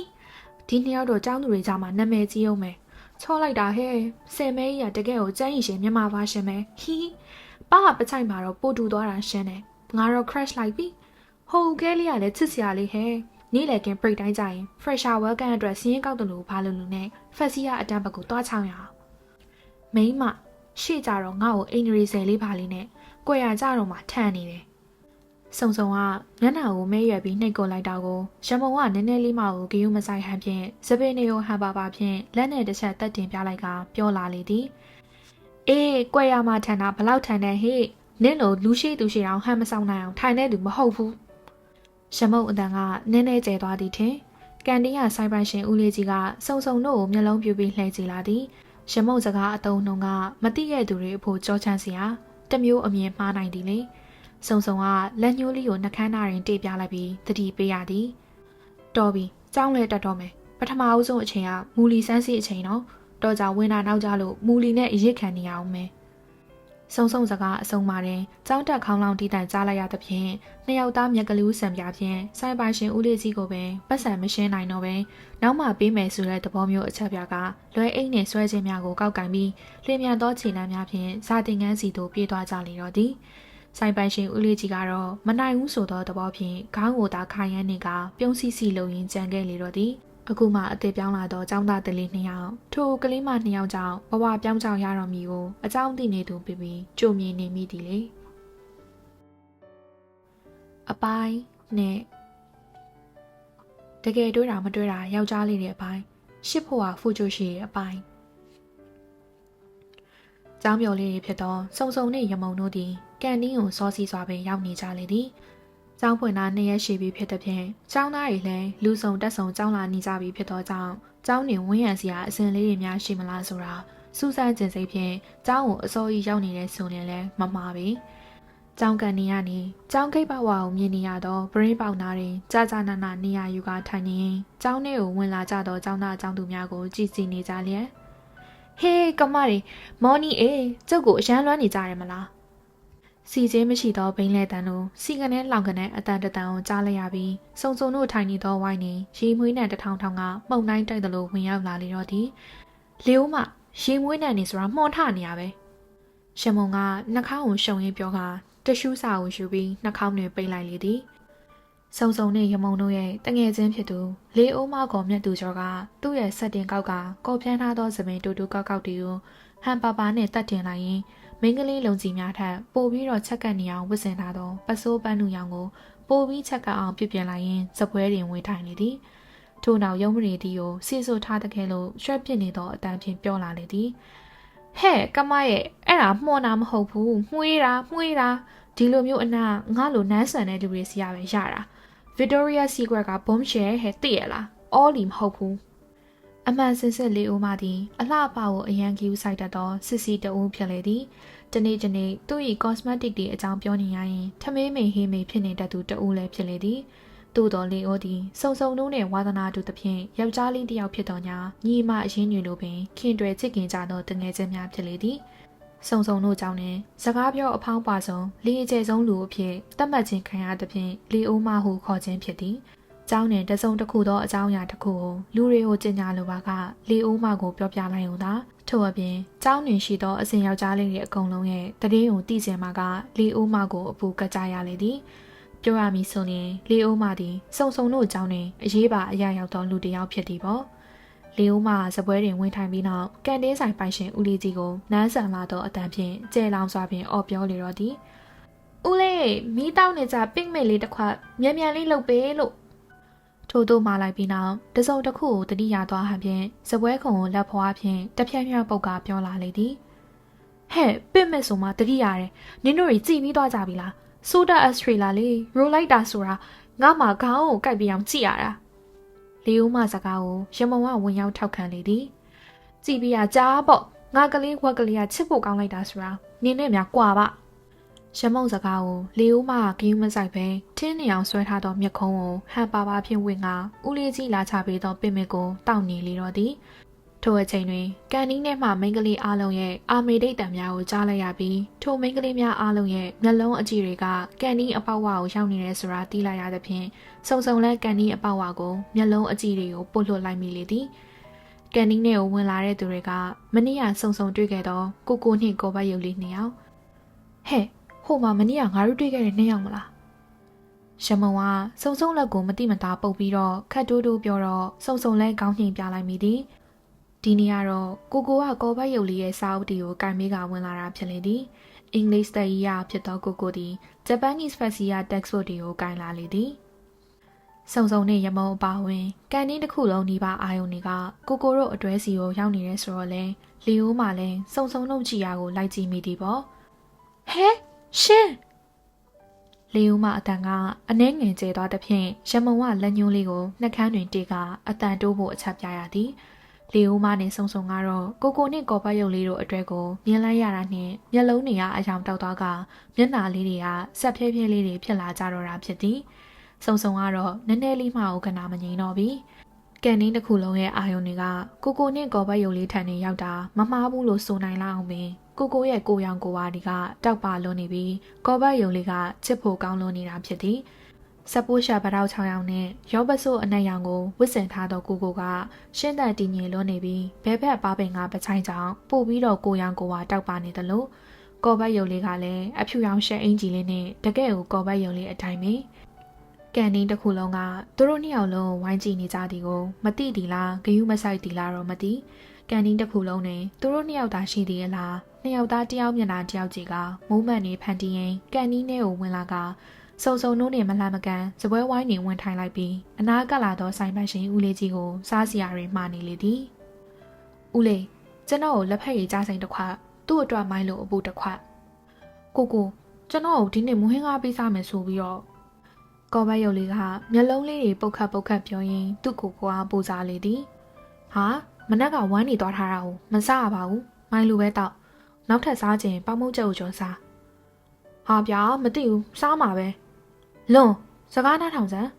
ဒီနှစ်ယောက်တော့ចောင်းသူတွေကြမှာနာမည်ကြီးအောင်မယ်ချောလိုက်တာဟဲ့ဆယ်မဲကြီးကတကယ်ကိုကျန်းရင်ရှင်မြန်မာပါရှင်ပဲဟိပါပချိုင်မှာတော့ပို့တူသွားတာရှင်းတယ်ငါတော့ crash လိုက်ပြီဟိုကဲလေးကလည်းချစ်စရာလေးဟဲ့နေ့လည်ကင် break တိုင်းကြရင် fresher welcome အတွက်စီးရင်ကောက်တယ်လို့ဘာလို့လို့နဲ့ festival အတန်းဘက်ကိုတွားချောင်းရအောင်မိမရှေ့ကြတော့ငါ့ကိုအင်္ဂရိဆယ်လေးပါလေးနဲ့ကိုရကြတော့မှထန်နေတယ်စုံစုံကမျက်နှာကိုမဲရွယ်ပြီးနှိပ်ကိုလိုက်တာကိုရမုံကနည်းနည်းလေးမှကိုဂယုမဆိုင်ဟန်ဖြင့်စပင်းနေကိုဟန်ပါပါဖြင့်လက်နဲ့တစ်ချက်တက်တင်ပြလိုက်ကပြောလာလေသည်အေးကွက်ရမှထန်တာဘလောက်ထန်တဲ့ဟေ့နင့်လိုလူရှိသူရှိအောင်ဟန်မဆောင်နိုင်အောင်ထိုင်နေသူမဟုတ်ဘူးရမုံအတန်ကနည်းနည်းကျဲသွားသည်ထင်ကန်တင်းကဆိုင်ပိုင်ရှင်ဦးလေးကြီးကစုံစုံတို့ကိုမျက်လုံးပြူပြီးလှည့်ကြည့်လာသည်ရမုံစကားအတုံးနှုံကမတိရဲ့သူတွေအဖို့ကြောချမ်းစရာတမျိုးအမြင်မှားနိုင်သည်လေစုံစုံကလက်ညှိုးလေးကိုနှကန်းသားရင်တေးပြလိုက်ပြီးတတိပေးရသည်တော်ပြီကြောင်းလဲတက်တော့မယ်ပထမအဦးဆုံးအချိန်ကမူလီစမ်းစီအချိန်တော့တော့ကြဝင်တာနောက်ကြလို့မူလီနဲ့အရစ်ခံနေရအောင်မယ်စုံစုံစကားအဆုံးမှာတင်ကြောင်းတက်ခေါင်းလောင်းတီးတန်ကြားလိုက်ရသဖြင့်နှစ်ယောက်သားမြက်ကလေးဆံပြဖြင့်ဆိုင်ပိုင်ရှင်ဦးလေးကြီးကိုပဲပတ်စံမရှင်းနိုင်တော့ပဲနောက်မှပေးမယ်ဆိုတဲ့သဘောမျိုးအချက်ပြကလွယ်အိတ်နဲ့ဆွဲခြင်းများကိုကောက်ကင်ပြီးလျင်မြန်သောခြေလမ်းများဖြင့်စာတင်ငန်းစီသို့ပြေးသွားကြလေတော့သည်ဆိုင်ပိုင်ရှင်ဦးလေးကြီးကတော့မနိုင်ဘူးဆိုသောသဘောဖြင့်ခေါင်းကိုသာခိုင်ရန်နေကပြုံးစီစီလုံရင်းကြံခဲ့လေတော့သည်အခုမှအသေးပြောင်းလာသောចောင်းသားတလေးနှစ်ယောက်ထိုကလေးမနှစ်ယောက်ကြောင့်ဘဝပြောင်းကြောင်ရတော်မူကိုအကြောင်းသိနေသူပြပြီးကြိုမြင်နေမိသည်လေအပိုင်းနဲ့တကယ်တွေးတာမတွေးတာယောက်ျားလေးတွေအပိုင်းရှစ်ဖို့ဟာဖူချိုရှိရဲ့အပိုင်းကျောင်းပြော်လေးတွေဖြစ်သောစုံစုံနဲ့ရမုံတို့သည်ကန်တင်းကိုစောစီစွာပင်ရောက်နေကြလေသည်ကျောင်းဖွင့်တာ2ရက်ရှိပြီဖြစ်တဲ့ဖြင့်ကျောင်းသားတွေလည်းလူစုံတက်စုံကျောင်းလာနေကြပြီဖြစ်သောကြောင့်ကျောင်းတွင်ဝန်းရံစရာအစဉ်လေးတွေများရှိမလားဆိုတာစူးစမ်းကျင်စိတ်ဖြင့်ကျောင်းကိုအစိုးရရောက်နေတဲ့ဆိုရင်လည်းမမှားပေကျောင်းကန်နေရနေကျောင်းခိတ်ပဝါကိုမြင်နေရသောပရင်းပေါက်နာတွင်ကြာကြာနာနာနေရယူကထိုင်နေရင်ကျောင်းထဲကိုဝင်လာကြသောကျောင်းသားကျောင်းသူများကိုကြည်စီနေကြလျက်ဟေးကမရီမော်နီအေးကျုပ်ကိုအရန်လွမ်းနေကြရမလားစီချင်းမရှိသောဘိန်းလဲတန်တို့စီကနေလောင်ကနေအတန်တန်ကိုကြားလိုက်ရပြီးစုံစုံတို့ထိုင်နေသောဝိုင်းနေရေမွေးနဲ့တထောင်ထောင်ကမှုန်တိုင်းတိုက်သလိုဝင်ရောက်လာလေတော့သည်လေဦးမရေမွေးနဲ့နေဆိုတာမှွန်ထနေရပဲရှမုံကနှာခေါင်းကိုရှုံရင်းပြောကတရှူးစာကိုယူပြီးနှာခေါင်းတွင်ပိတ်လိုက်လေသည်စုံစုံနဲ့ရမုံတို့ရဲ့တငယ်ချင်းဖြစ်သူလေအိုးမကောမြတ်သူကျော်ကသူ့ရဲ့ဆက်တင်ကောက်ကကော်ဖြန်းထားသောသပင်တူတူကောက်ကောက်တီကိုဟန်ပါပါနဲ့တတ်တင်လိုက်ရင်မင်းကလေးလုံကြီးများထက်ပိုပြီးတော့ချက်ကပ်နေအောင်ဝစ်စင်ထားသောပစိုးပန်းနုရောင်ကိုပိုပြီးချက်ကပ်အောင်ပြုပြင်လိုက်ရင်စပွဲတွင်ဝေထိုင်နေသည်ထို့နောက်ရုံးမရီတီကိုစီဆိုထားတဲ့ခဲလို့ရွှက်ပစ်နေသောအတန်ဖြင့်ပြောလာလေသည်ဟဲ့ကမရဲ့အဲ့ဒါမှော်နာမဟုတ်ဘူးမှွေးတာဒီလိုမျိုးအနာငါလိုနန်းဆန်တဲ့လူတွေစီရပဲရတာ Victoria Secret က bomb share ဟဲ့သိရလားအော်လီမဟုတ်ဘူးအမှန်စင်စစ်လေးဦးမသည်အလှပကိုအရန်ကြီးဆိုင်တတ်သောစစ်စီတဦးဖြစ်လေသည်တနေ့သူ၏cosmetic တွေအကြောင်းပြောနေရရင်ထမင်းမိန်ဟေးမိန်ဖြစ်နေတတ်သူတဦးလည်းဖြစ်လေသည် သို့တော်လေအိုသည်စုံစုံတို့နှင့်ဝါသနာတူသဖြင့်ယောက်ျားလေးတစ်ယောက်ဖြစ်တော်ညာညီမအရင်းညွေလိုပင်ခင်တွယ်ချစ်ခင်ကြသောတငယ်ချင်းများဖြစ်လေသည်စုံစုံတို့ကြောင့်နှင့်စကားပြောအဖောင်းပါဆုံးလေအကျယ်ဆုံးလူအဖြစ်သတ်မှတ်ခြင်းခံရသဖြင့်လေအိုးမဟုခေါ်ခြင်းဖြစ်သည်ကျောင်းနှင့်တစုံတစ်ခုသောအကြောင်းအရာတစ်ခုကိုလူတွေကိုကျင်ညာလိုပါကလေအိုးမကိုပြောပြလိုက်ုံသာထို့အပြင်ကျောင်းတွင်ရှိသောအစဉ်ယောက်ျားလေးတွေအကုန်လုံးရဲ့တည်င်းကိုတည်စင်မှာကလေအိုးမကိုအပူကကြရလေသည်ပြောရမည်ဆိုရင်လေအိုးမသည်စုံစုံတို့ကျောင်းတွင်အရေးပါအရာရောက်သောလူတစ်ယောက်ဖြစ်သည်ပေါ့လေအိုးမစပွဲတွင်ဝင်ထိုင်ပြီးနောက်ကန်တင်းဆိုင်ပိုင်ရှင်ဦးလေးကြီးကိုနန်းဆန်လာသောအတန်ဖြင့်ကျဲလောင်စွာဖြင့်အော်ပြောလေတော့သည်ဦးလေးမီးတောက်နေကြပင့်မဲ့လေးတစ်ခွက်မြန်မြန်လေးလုပ်ပေးလို့ထို့သို့မှလိုက်ပြီးနောက်တစုံတစ်ခုကိုတတိယသွားဟန်ဖြင့်စပွဲခုံကိုလက်ဖွားဖြင့်တဖြည်းဖြည်းပုတ်ကပြောလာလေသည်ဟဲ့ပင့်မဲ့ဆိုမှတတိယရတယ်နင်တို့တွေကြည်ပြီးသွားကြပြီလားဆိုဒါအစထရီလာလေးရိုလိုက်တာဆိုတာငါမှခေါင်းကိုကိုက်ပြီးအောင်ကြည့်ရတာလေဦးမစကားကိုရမုံကဝင်ရောက်ထောက်ခံလေသည်ကြည်ပြီးကြားပေါ့ငါကလေးဝက်ကလေးကချစ်ဖို့ကောင်းလိုက်တာဆိုတာနင်းနဲ့များကွာပါရမုံစကားကိုလေဦးမကဂယူးမဆိုင်ပဲထင်းနေအောင်ဆွဲထားသောမျက်ခုံးကိုဟန်ပါပါဖြင့်ဝင်ကဦးလေးကြီးလာချပေးသောပင်မကိုတောက်နေလေတော့သည်ထိုအချိန်တွင်ကန်နီးနဲ့မှမိန်းကလေးအားလုံးရဲ့အာမေဒိတ်တံများကိုကြားလိုက်ရပြီးထိုမိန်းကလေးများအားလုံးရဲ့မျက်လုံးအကြည့်တွေကကန်နီးအပေါက်ဝါကိုရောက်နေတယ်ဆိုတာသိလိုက်ရသဖြင့်စုံစုံလဲကန်နီးအပေါက်ဝါကိုမျက်လုံးအကြည့်တွေကိုပုတ်လွှတ်လိုက်မိလေသည်ကန်နီးနဲ့ဝင်လာတဲ့သူတွေကမနေ့ကစုံစုံတွေ့ခဲ့သောကိုကိုနှင့်ကိုဘတ်ရုပ်လေးနှစ်ယောက်ဟဲ့ဟိုမှာမနေ့ကငါတို့တွေ့ခဲ့တဲ့နှစ်ယောက်မလားရမုံကစုံစုံလက်ကိုမတိမတာပုတ်ပြီးတော့ခတ်တိုးတိုးပြောတော့စုံစုံလဲကောင်းနှင်ပြလိုက်မိသည်ဒီနေ့ကတော့ကိုကိုကကောဘတ်ရုပ်လေးရဲ့စာအုပ်တီကိုကင်မေးကဝင်လာတာဖြစ်လေသည်အင်္ဂလိပ်စာရေးရဖြစ်သောကိုကိုသည်ဂျပန်နီးစ်ဖက်စီယာတက်စ်ဘုတ်တီကိုကင်လာလေသည်စုံစုံနဲ့ရမုံအပါဝင်ကန်တင်းတစ်ခုလုံးဒီပါအာယုန်တွေကကိုကိုတို့အတွဲစီကိုရောက်နေရဲဆိုတော့လေလီယိုးမှလည်းစုံစုံလုံးကြည့်ရကိုလိုက်ကြည့်မိသည်ပေါ့ဟဲရှင်လေဦးမအတန်ကအနှဲငယ်ကျဲသွားတဲ့ဖြင့်ရမုံကလက်ညှိုးလေးကိုနှက်ခမ်းတွင်တေကအတန်တိုးဖို့အချက်ပြရသည်လေဦးမနဲ့စုံစုံကတော့ကိုကိုနဲ့ကော်ပတ်ရုပ်လေးတို့အတွဲကိုမြင်လိုက်ရတာနဲ့မျက်လုံးတွေကအယောင်တောက်သွားကမျက်နှာလေးတွေကဆက်ဖြဲဖြဲလေးတွေဖြစ်လာကြတော့တာဖြစ်သည်စုံစုံကတော့နည်းနည်းလေးမှခဏမငြိမ်တော့ပြီကန်တင်းတစ်ခုလုံးရဲ့အာယုန်တွေကကိုကိုနဲ့ကော်ပတ်ရုပ်လေးထန်နေရောက်တာမမှားဘူးလို့ဆိုနိုင်လောက်အောင်ပင်ကိုကိုရဲ့ကိုရောင်ကိုဝါဒီကတောက်ပါလွန်နေပြီးကော်ဘတ်ယုံလေးကချစ်ဖို့ကောင်းလွန်နေတာဖြစ်သည်စပိုးရှာပတောက်6ရောင်နဲ့ရောဘဆိုးအနက်ရောင်ကိုဝစ်စင်ထားသောကိုကိုကရှင်းတဲ့တည်ငြိမ်လွန်နေပြီးဘဲဘက်ပါပင်ကပချိုင်းကြောင်ပို့ပြီးတော့ကိုရောင်ကိုဝါတောက်ပါနေတယ်လို့ကော်ဘတ်ယုံလေးကလည်းအဖြူရောင်ရှက်အင်ဂျီလေးနဲ့တကယ်ကိုကော်ဘတ်ယုံလေးအတိုင်းပဲကန်တင်းတစ်ခုလုံးကသူတို့နှစ်ယောက်လုံးဝိုင်းကြည့်နေကြသည်ကိုမသိသည်လားဂယုမဆိုင်သည်လားတော့မသိကန်တင်းတစ်ခုလုံးနဲ့သူတို့နှစ်ယောက်သာရှိသေးရဲ့လားနှစ်ယောက်သားတယောက်မျက်နှာတယောက်ကြီးကမိုးမှန်နေဖန်တီးရင်ကန်နီးနဲ့ကိုဝင်လာကစုံစုံတို့နဲ့မလှမ်းမကန်စပွဲဝိုင်းနေဝင်ထိုင်လိုက်ပြီးအနာကလာသောဆိုင်ပိုင်ရှင်ဦးလေးကြီးကိုစားစရာတွေမှားနေလေသည်ဦးလေးကျွန်တော်ကိုလက်ဖက်ရည်ကြားဆိုင်တစ်ခွက်သူ့အတွက်မိုင်းလို့အပူတစ်ခွက်ကိုကိုကျွန်တော်ကိုဒီနေ့မွေးငါပေးစားမယ်ဆိုပြီးတော့ကော်ဘတ်ရုပ်လေးကမျက်လုံးလေးတွေပုတ်ခတ်ပြောရင်းသူ့ကိုကပူစားလေသည်ဟာမနက်ကဝမ်းနေသွားထားတာကိုမစားရပါဘူးမိုင်းလိုပဲတော့နောက်ထပ်စားခြင်းပေါမုတ်ကျုပ်ကျော်စားဟာဗျာမသိဘူးစားမှာပဲလွန်စကားနားထောင်စမ်း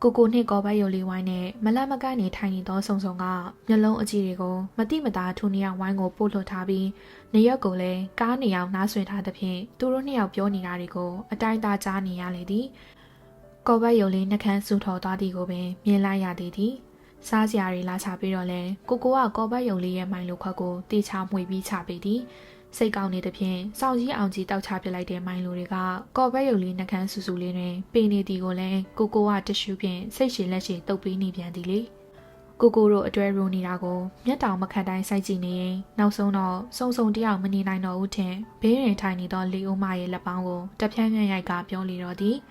ကိုကိုနှင့်ကော်ဘတ်ရုပ်လေးဝိုင်းနဲ့မလတ်မကိုက်နေထိုင်နေသောစုံစုံကမျက်လုံးအကြည့်တွေကိုမတိမတာထူနေအောင်ဝိုင်းကိုပို့လွှတ်ထားပြီးနေရက်ကိုလည်းကားနေအောင်နားဆွင့်ထားသဖြင့်သူတို့နှစ်ယောက်ပြောနေတာတွေကိုအတိုင်းသားကြားနေရလေသည်ကော်ဘတ်ရုပ်လေးနှကန်းဆူထော်သွားသည်ကိုပင်မြင်လိုက်ရသည်စားစရာတွေလာချပြီးတော့လဲကိုကိုကကော်ဘတ်ရုံလေးရဲ့မိုင်လိုခွက်ကိုတေချာမှွေပြီးချပေးသည်စိတ်ကောင်းနေသဖြင့်စောင့်ကြီးအောင်ကြီးတောက်ချပစ်လိုက်တဲ့မိုင်လိုတွေကကော်ဘတ်ရုံလေးနှကန်းဆူဆူလေးတွင်ပေနေသည်ကိုလည်းကိုကိုကတ िश ူးဖြင့်စိတ်ရှည်လက်ရှည်တုပ်ပြီးနေပြန်သည်လေကိုကိုတို့အတွဲရူနေတာကိုမျက်တောင်မခတ်တိုင်းစိုက်ကြည့်နေရင်နောက်ဆုံးတော့စုံစုံတယောက်မနေနိုင်တော့ဘူးထင်ဘေးရင်ထိုင်နေသောလီအိုမရဲ့လက်ပေါင်းကိုတပြန်းပြန်းရိုက်ကပြောလေတော့သည်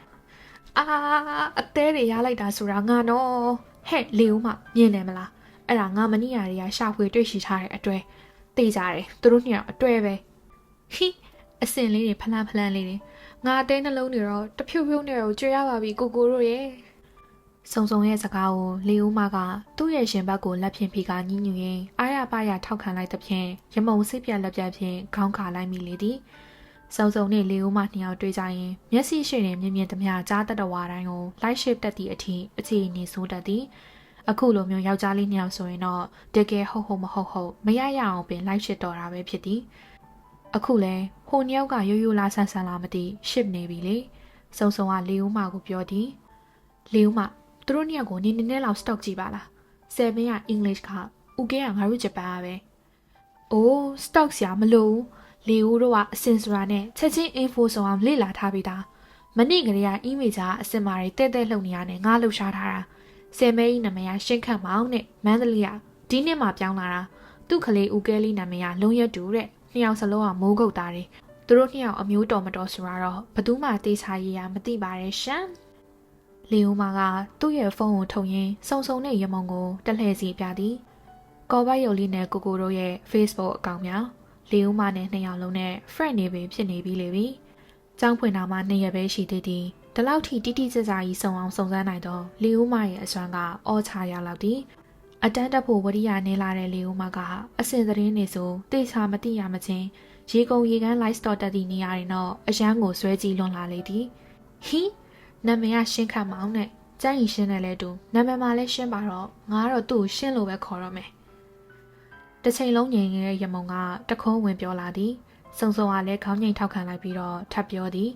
အာအသေးတွေရလိုက်တာဆိုတာငါနော်ဟဲ့လေဦးမမြင်တယ်မလားအဲ့ဒါငါမနီးရတွေကရှာဖွေတွေ့ရှိထားတဲ့အတွေ့သိကြတယ်သူတို့နှစ်ယောက်အတွေ့ပဲဟိအစင်လေးတွေဖလန်းလေးတွေငါအသေးနှလုံးတွေတော့တဖြူဖြူနဲ့တော့ကြွရပါပြီကိုကိုတို့ရဲ့စုံစုံရဲ့စကားကိုလေဦးမကသူ့ရဲ့ရှင်ဘက်ကိုလက်ဖြင့်ဖိကညှင်းညူရင်းအားရပါရထောက်ခံလိုက်သဖြင့်ရမုံစိတ်ပြက်လက်ပြက်ဖြင့်ခေါင်းခါလိုက်မိလေသည် စုံစုံနဲ့လေဦးမနှစ်ယောက်တွေ့ကြရင်မျက်စိရှိနေမြင်မြင်သမျှကြားတတ်တော်ဝါတိုင်းကိုလိုက်ရှစ်တက်သည့်အထိအခြေအနေဆိုးတတ်သည်အခုလိုမျိုးယောက်ျားလေးနှစ်ယောက်ဆိုရင်တော့တကယ်ဟုတ်မဟုတ်မရရအောင်ပင်လိုက်ရှစ်တော်တာပဲဖြစ်သည်အခုလဲဟိုနှစ်ယောက်ကရိုးရိုးလားဆန်းဆန်းလားမသိရှစ်နေပြီလေစုံစုံကလေဦးမကိုပြောသည်လေဦးမသူတို့နှစ်ယောက်ကိုနည်းနည်းလောက် stock ကြည့်ပါလားဆယ်မင်းက English ကဦးကဲကငါတို့ဂျပန်ကပဲအိုး stock ဆရာမလို့လေဦးတို့ကအစင်စရာနဲ့ချက်ချင်း info ဆောင်အောင်လေ့လာထားပြီးသားမနေ့ကလေးက email ကြားအစင်မာတွေတဲ့တဲ့လှုပ်နေရနဲ့ငါလှုပ်ရှားထားတာဆယ်မဲကြီးနာမည်ကရှင်းခန့်မောင်နဲ့မန္တလေးကဒီနှစ်မှပြောင်းလာတာသူ့ကလေးဦးကဲလေးနာမည်ကလုံးရက်တူတဲ့နှစ်ယောက်စလုံးကမိုးကုတ်သားတွေသူတို့နှစ်ယောက်အမျိုးတော်မတော်ဆိုတာတော့ဘသူမှတေးချရေးရမသိပါရဲ့ရှမ်းလေဦးမာကသူ့ရဲ့ဖုန်းကိုထုတ်ရင်းစုံစုံနဲ့ရမုံကိုတက်လှည့်စီပြသည်ကော်ဘတ်ရုပ်လေးနဲ့ကိုကိုတို့ရဲ့ Facebook အကောင့်များလေဦးမာနဲ့နှစ်ယောက်လုံးနဲ့ friend နေပြီဖြစ်နေပြီလေပြီကျောင်းဖွင့်တာမှ2ရက်ပဲရှိသေးသည်ဒီလောက်ထိတိတိကျကျကြီးစုံအောင်စုံစမ်းနိုင်တော့လေဦးမရဲ့အစွမ်းကအောချရလောက်သည်အတန်းတက်ဖို့ဝရိယနေလာတဲ့လေဦးမကအစင်သတင်းနေဆိုတေချာမတိရမချင်းရေကုန်ရေကန်း live store တက်သည့်နေရာတွေတော့အရန်ကိုဆွဲကြည့်လွန်လာလေသည်ဟီနာမည်ကရှင်းခတ်မောင်နဲ့ကျန်းရင်ရှင်းတယ်လဲတူနာမည်မှလည်းရှင်းပါတော့ငါကတော့သူ့ကိုရှင်းလို့ပဲခေါ်တော့မယ်တစ်ချိန်လုံးငြိမ်နေတဲ့ရမုံကတခုံးဝင်ပြောလာသည်စုံစုံကလည်းခေါင်းငိမ်ထောက်ခံလိုက်ပြီးတော့ထပ်ပြောသည်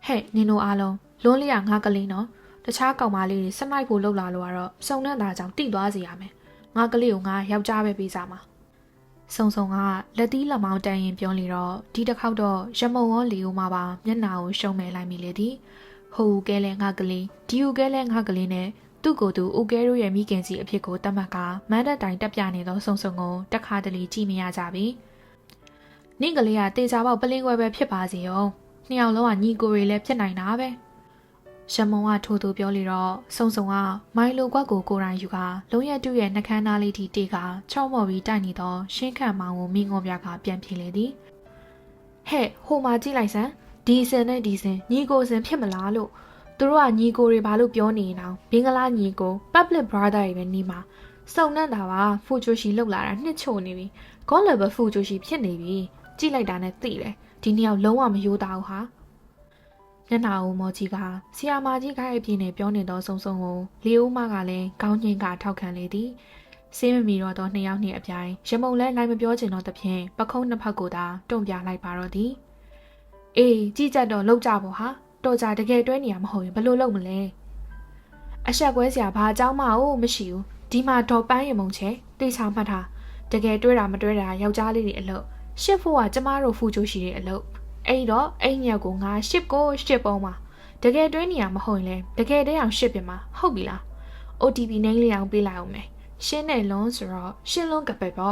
ဟဲ့နင်တို့အားလုံးလွန်းလေးကငါကလေးနော်တခြားကောင်မလေးတွေစနိုက်ဖို့လောက်လာလို့ကတော့စုံနဲ့တာကြောင့်တိသွားစီရမယ်ငါကလေးကိုငါယောက်ျားပဲပေးစားမှာစုံစုံကလက်သီးလက်မောင်းတန်ရင်ပြောလေတော့ဒီတစ်ခေါက်တော့ရမုံရောလီဦးမှာပါမျက်နှာကိုရှုံးမဲ့လိုက်မိလေသည်ဟိုဦးကဲလဲငါကလေးဒီဦးကဲလဲငါကလေးနဲ့သူ့ကိုယ်သူဦးကဲတို့ရဲ့မိခင်စီအဖြစ်ကိုတတ်မှတ်ကမန်းတက်တိုင်တက်ပြနေသောစုံစုံကိုတခါတလေကြည့်မရကြပြီနင့်ကလေးကတေချာပေါက်ပလင်းခွဲပဲဖြစ်ပါစေရောနှစ်ယောက်လုံးကညီကိုတွေလည်းဖြစ်နိုင်တာပဲရမုံကထိုးသူပြောလေတော့စုံစုံကမိုင်လိုကွက်ကိုကိုယ်တိုင်ယူကလုံးရက်တူရဲ့နှကန်းသားလေးထိတေးကချော့မော်ပြီးတိုက်နေတော့ရှင်းခန့်မောင်ကိုမိငုံပြကပြန်ပြေးလေသည်ဟဲ့ဟိုမှာကြည့်လိုက်စမ်းဒီစင်နဲ့ဒီစင်ညီကိုစင်ဖြစ်မလားလို့သူတို့ကညီကိုတွေဘာလို့ပြောနေအောင်ဘင်္ဂလားညီကို public brother တွေပဲနေမှာစုံနဲ့တာပါဖူချိုရှီလောက်လာတာနှစ်ချို့နေပြီကောလဘဖူချိုရှီဖြစ်နေပြီကြည့်လိုက်တာနဲ့သိတယ်ဒီနှစ်ယောက်လုံးဝမယိုးတာဘူးဟာမျက်နှာဦးမော်ကြီးကဆီယာမာကြီးခိုင်းအပြင်းနဲ့ပြောနေတော့စုံစုံကိုလေဦးမကလည်းကောင်းညင်ကထောက်ခံလေသည်စေးမမီတော့နှစ်ယောက်နှင့်အပြိုင်ရမုံလဲလိုက်မပြောချင်တော့သဖြင့်ပခုံးနှစ်ဖက်ကိုသာတွန့်ပြလိုက်ပါတော့သည်အေးကြည့်ကြတော့လောက်ကြဖို့ဟာတော်ကြတကယ်တွဲနေရမဟုတ်ရင်ဘယ်လိုလုပ်မလဲအဆက်ကွဲစရာဘာအကြောင်းမှမရှိဘူးဒီမှာဒေါ်ပန်းရမုံချဲတေချာမှတ်ထားတကယ်တွဲတာမတွဲတာယောက်ျားလေးတွေအလုပ်ရှစ်ဖို့ကကျမတို့ဖူချိုရှိတဲ့အလုပ်အဲ့တော့အဲ့ညက်ကိုငါရှစ်ကိုရှစ်ပုံးမှာတကယ်တွဲနေရမဟုတ်ရင်လဲတကယ်တည်းအောင်ရှစ်ပြင်မှာဟုတ်ပြီလား OTP နှိမ့်လေးအောင်ပေးလိုက်အောင်မယ်ရှင်းတဲ့လုံးဆိုတော့ရှင်းလုံးကပဲပေါ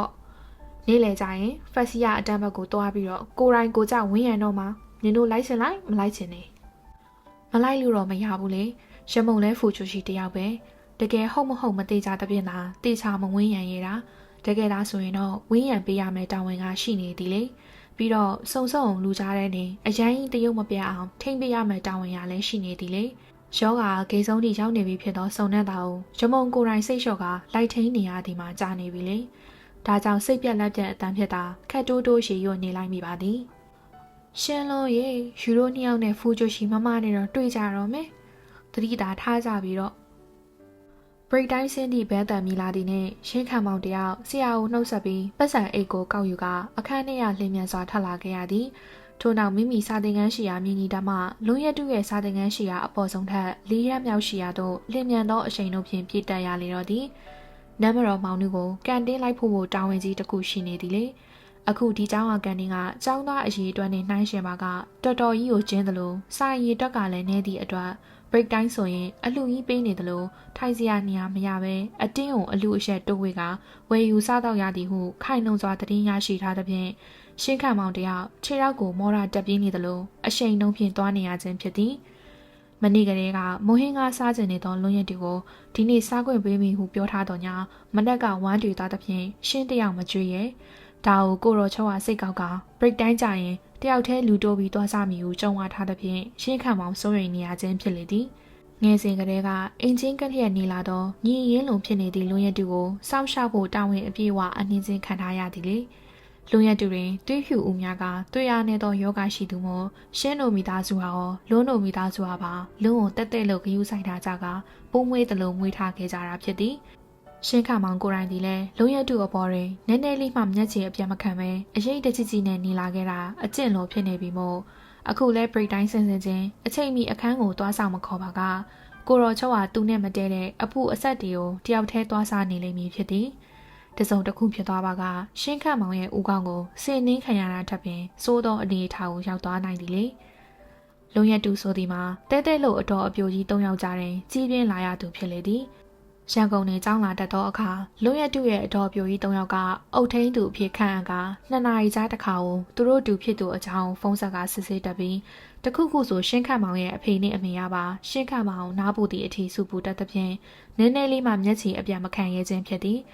့နေ့လေကြရင်ဖက်စီယာအတန်းဘက်ကိုတွားပြီးတော့ကိုရိုင်းကိုကြဝင်းရံတော့မှာနင်တို့လိုက်စင်လိုက်မလိုက်စင်နေမလိုက်လို့တော့မရဘူးလေရမုံလဲဖူချိုရှိတယောက်ပဲတကယ်ဟုတ်မဟုတ်မသေးကြတဲ့ပြင်လားတေချာမဝင်းရံရတာတကယ်လားဆိုရင်တော့ဝင်းရံပေးရမယ်တာဝန်ကရှိနေသည်လေပြီးတော့စုံစုံလူကြားတဲ့နေအရင်တရုပ်မပြတ်အောင်ထိမ့်ပေးရမယ်တာဝန်ရလည်းရှိနေသည်လေယောဂါဂေဆုံးတိရောက်နေပြီဖြစ်သောစုံတဲ့တာကိုရမုံကိုယ်တိုင်စိတ်လျှော့ကလိုက်ထိန်နေရသည်မှာကြာနေပြီလေဒါကြောင့်စိတ်ပြက်လက်ပြက်အတန်းဖြစ်တာခက်တိုးတိုးရှည်ရွနေလိုက်မိပါသည်ရှင်းလို့ရေယူရိုနှစ်ယောက်နဲ့ဖူချိုရှိမမနဲ့တော့တွေ့ကြတော့မယ်သတိသာထားကြပြီးတော့ break time ဆင်းသည့်ဘဲတန်မီလာသည်နဲ့ရှင်းခံမောင်တယောက်ဆရာကိုနှုတ်ဆက်ပြီးပတ်စံအိတ်ကိုကောက်ယူကအခန်းထဲရလင်းမြန်စွာထွက်လာခဲ့ရသည်ထို့နောက်မိမိစာသင်ခန်းရှိရာမြင်းကြီးတမလွန်ရက်တူရဲ့စာသင်ခန်းရှိရာအပေါ်ဆုံးထက်၄ရက်မြောက်ရှိရာသို့လင်းမြန်သောအချိန်တို့ဖြင့်ပြည့်တက်ရလေတော့သည်နမ်မတော်မောင်နုကိုကန်တင်းလိုက်ဖို့တာဝန်ကြီးတစ်ခုရှိနေသည်လေအခုဒီကျောင်းကကန်တင်းကကျောင်းသားအရေးအတွက်နဲ့နှိုင်းယှဉ်ပါကတော်တော်ကြီးကိုကျင်းသလိုစာရေးအတွက်ကလည်းနေသည့်အတွက် break time ဆိုရင်အလှကြီးပေးနေသလိုထိုင်စရာနေရာမရပဲအတင်းကိုအလှအရှက်တိုးဝေကဝယ်ယူစားတော့ရသည်ဟုခိုင်နှုံစွာသတင်းရရှိထားသဖြင့်ရှင်းခံမောင်တယောက်ခြေထောက်ကိုမောရာတက်ပြေးနေသလိုအရှိန်နှုံးဖြင့်သွားနေရခြင်းဖြစ်သည်မနေ့ကလေးကမိုဟင်းကားစားကျင်နေသောလွန်ရက်တွေကိုဒီနေ့စားခွင့်ပေးမိဟုပြောထားတော့ညာမနက်ကဝမ်းတွေသွားသဖြင့်ရှင်းတယောက်မကြွေရဲ့ဒါကိုကိုရောချောကစိတ်ကောက်က break time ကြရင်တယောက်တည်းလူတိုးပြီးသွားစားမိဟုကြုံဝါထားသဖြင့်ရှင်းခံမောင်စိုးရိမ်နေရခြင်းဖြစ်လေသည်ငယ်စဉ်ကတည်းကအင်ဂျင်ကလျက်နေလာတော့ညီရင်းလုံဖြစ်နေသည့်လွန်ရက်တူကိုစောင့်ရှောက်ဖို့တာဝန်အပြည့်အဝအနှင်းချင်းခံထားရသည်လေ လုံရတူတွင်သွေးဖြူဦးများကသွေးအားနည်းသောယောဂရှိသူမို့ရှင်းတို့မိသားစုဟာရောလွန်းတို့မိသားစုဟာပါလုံးဝတက်တဲ့လို့ဂယုဆိုင်ထားကြကပိုးမွေးသလိုမွေးထားခဲ့ကြတာဖြစ်သည်ရှင်းခမောင်ကိုယ်တိုင်ဒီလဲလုံရတူအပေါ်တွင်နည်းနည်းလေးမှမျက်ခြေအပြတ်မခံပဲအရေးတကြီးကြီးနဲ့နေလာခဲ့တာအကျင့်လိုဖြစ်နေပြီမို့အခုလဲဘရိတ်တိုင်းဆင်ချင်းအချိန်မီအခန်းကိုသွားဆောင်မခေါ်ပါကကိုရောချောဟာသူနဲ့မတည့်တဲ့အဖူအဆက်တွေကိုတယောက်တည်းသွားစားနေလိမ့်မည်ဖြစ်သည်တစုံတစ်ခုဖြစ်သွားပါကရှင်းခမောင်ရဲ့ဦးခေါင်းကိုစင်နှင်းခံရတာထပ်ပင်စိုးသောအနေအထားကိုရောက်သွားနိုင်သည်လေလုံရတူဆိုသည်မှာတဲတဲလို့အတော်အပြိုကြီး၃ယောက်ကြတဲ့ကြီးပြင်းလာရသူဖြစ်လေသည်ရန်ကုန်နေကျောင်းလာတတ်သောအခါလုံရတူရဲ့အတော်ပြိုကြီး၃ယောက်ကအုတ်ထင်းသူအဖြစ်ခံအပ်က2 နာရီကြာတစ်ခါကိုသူတို့တူဖြစ်သူအကြောင်းဖုန်းဆက်ကစစ်ဆေးတတ်ပြီးတခုခုဆိုရှင်းခမောင်ရဲ့အဖေနဲ့အမေရပါရှင်းခမောင်နားပူသည့်အထီစုပူတတ်သဖြင့်နည်းနည်းလေးမှမျက်ခြေအပြတ်မခံရခြင်းဖြစ်သည်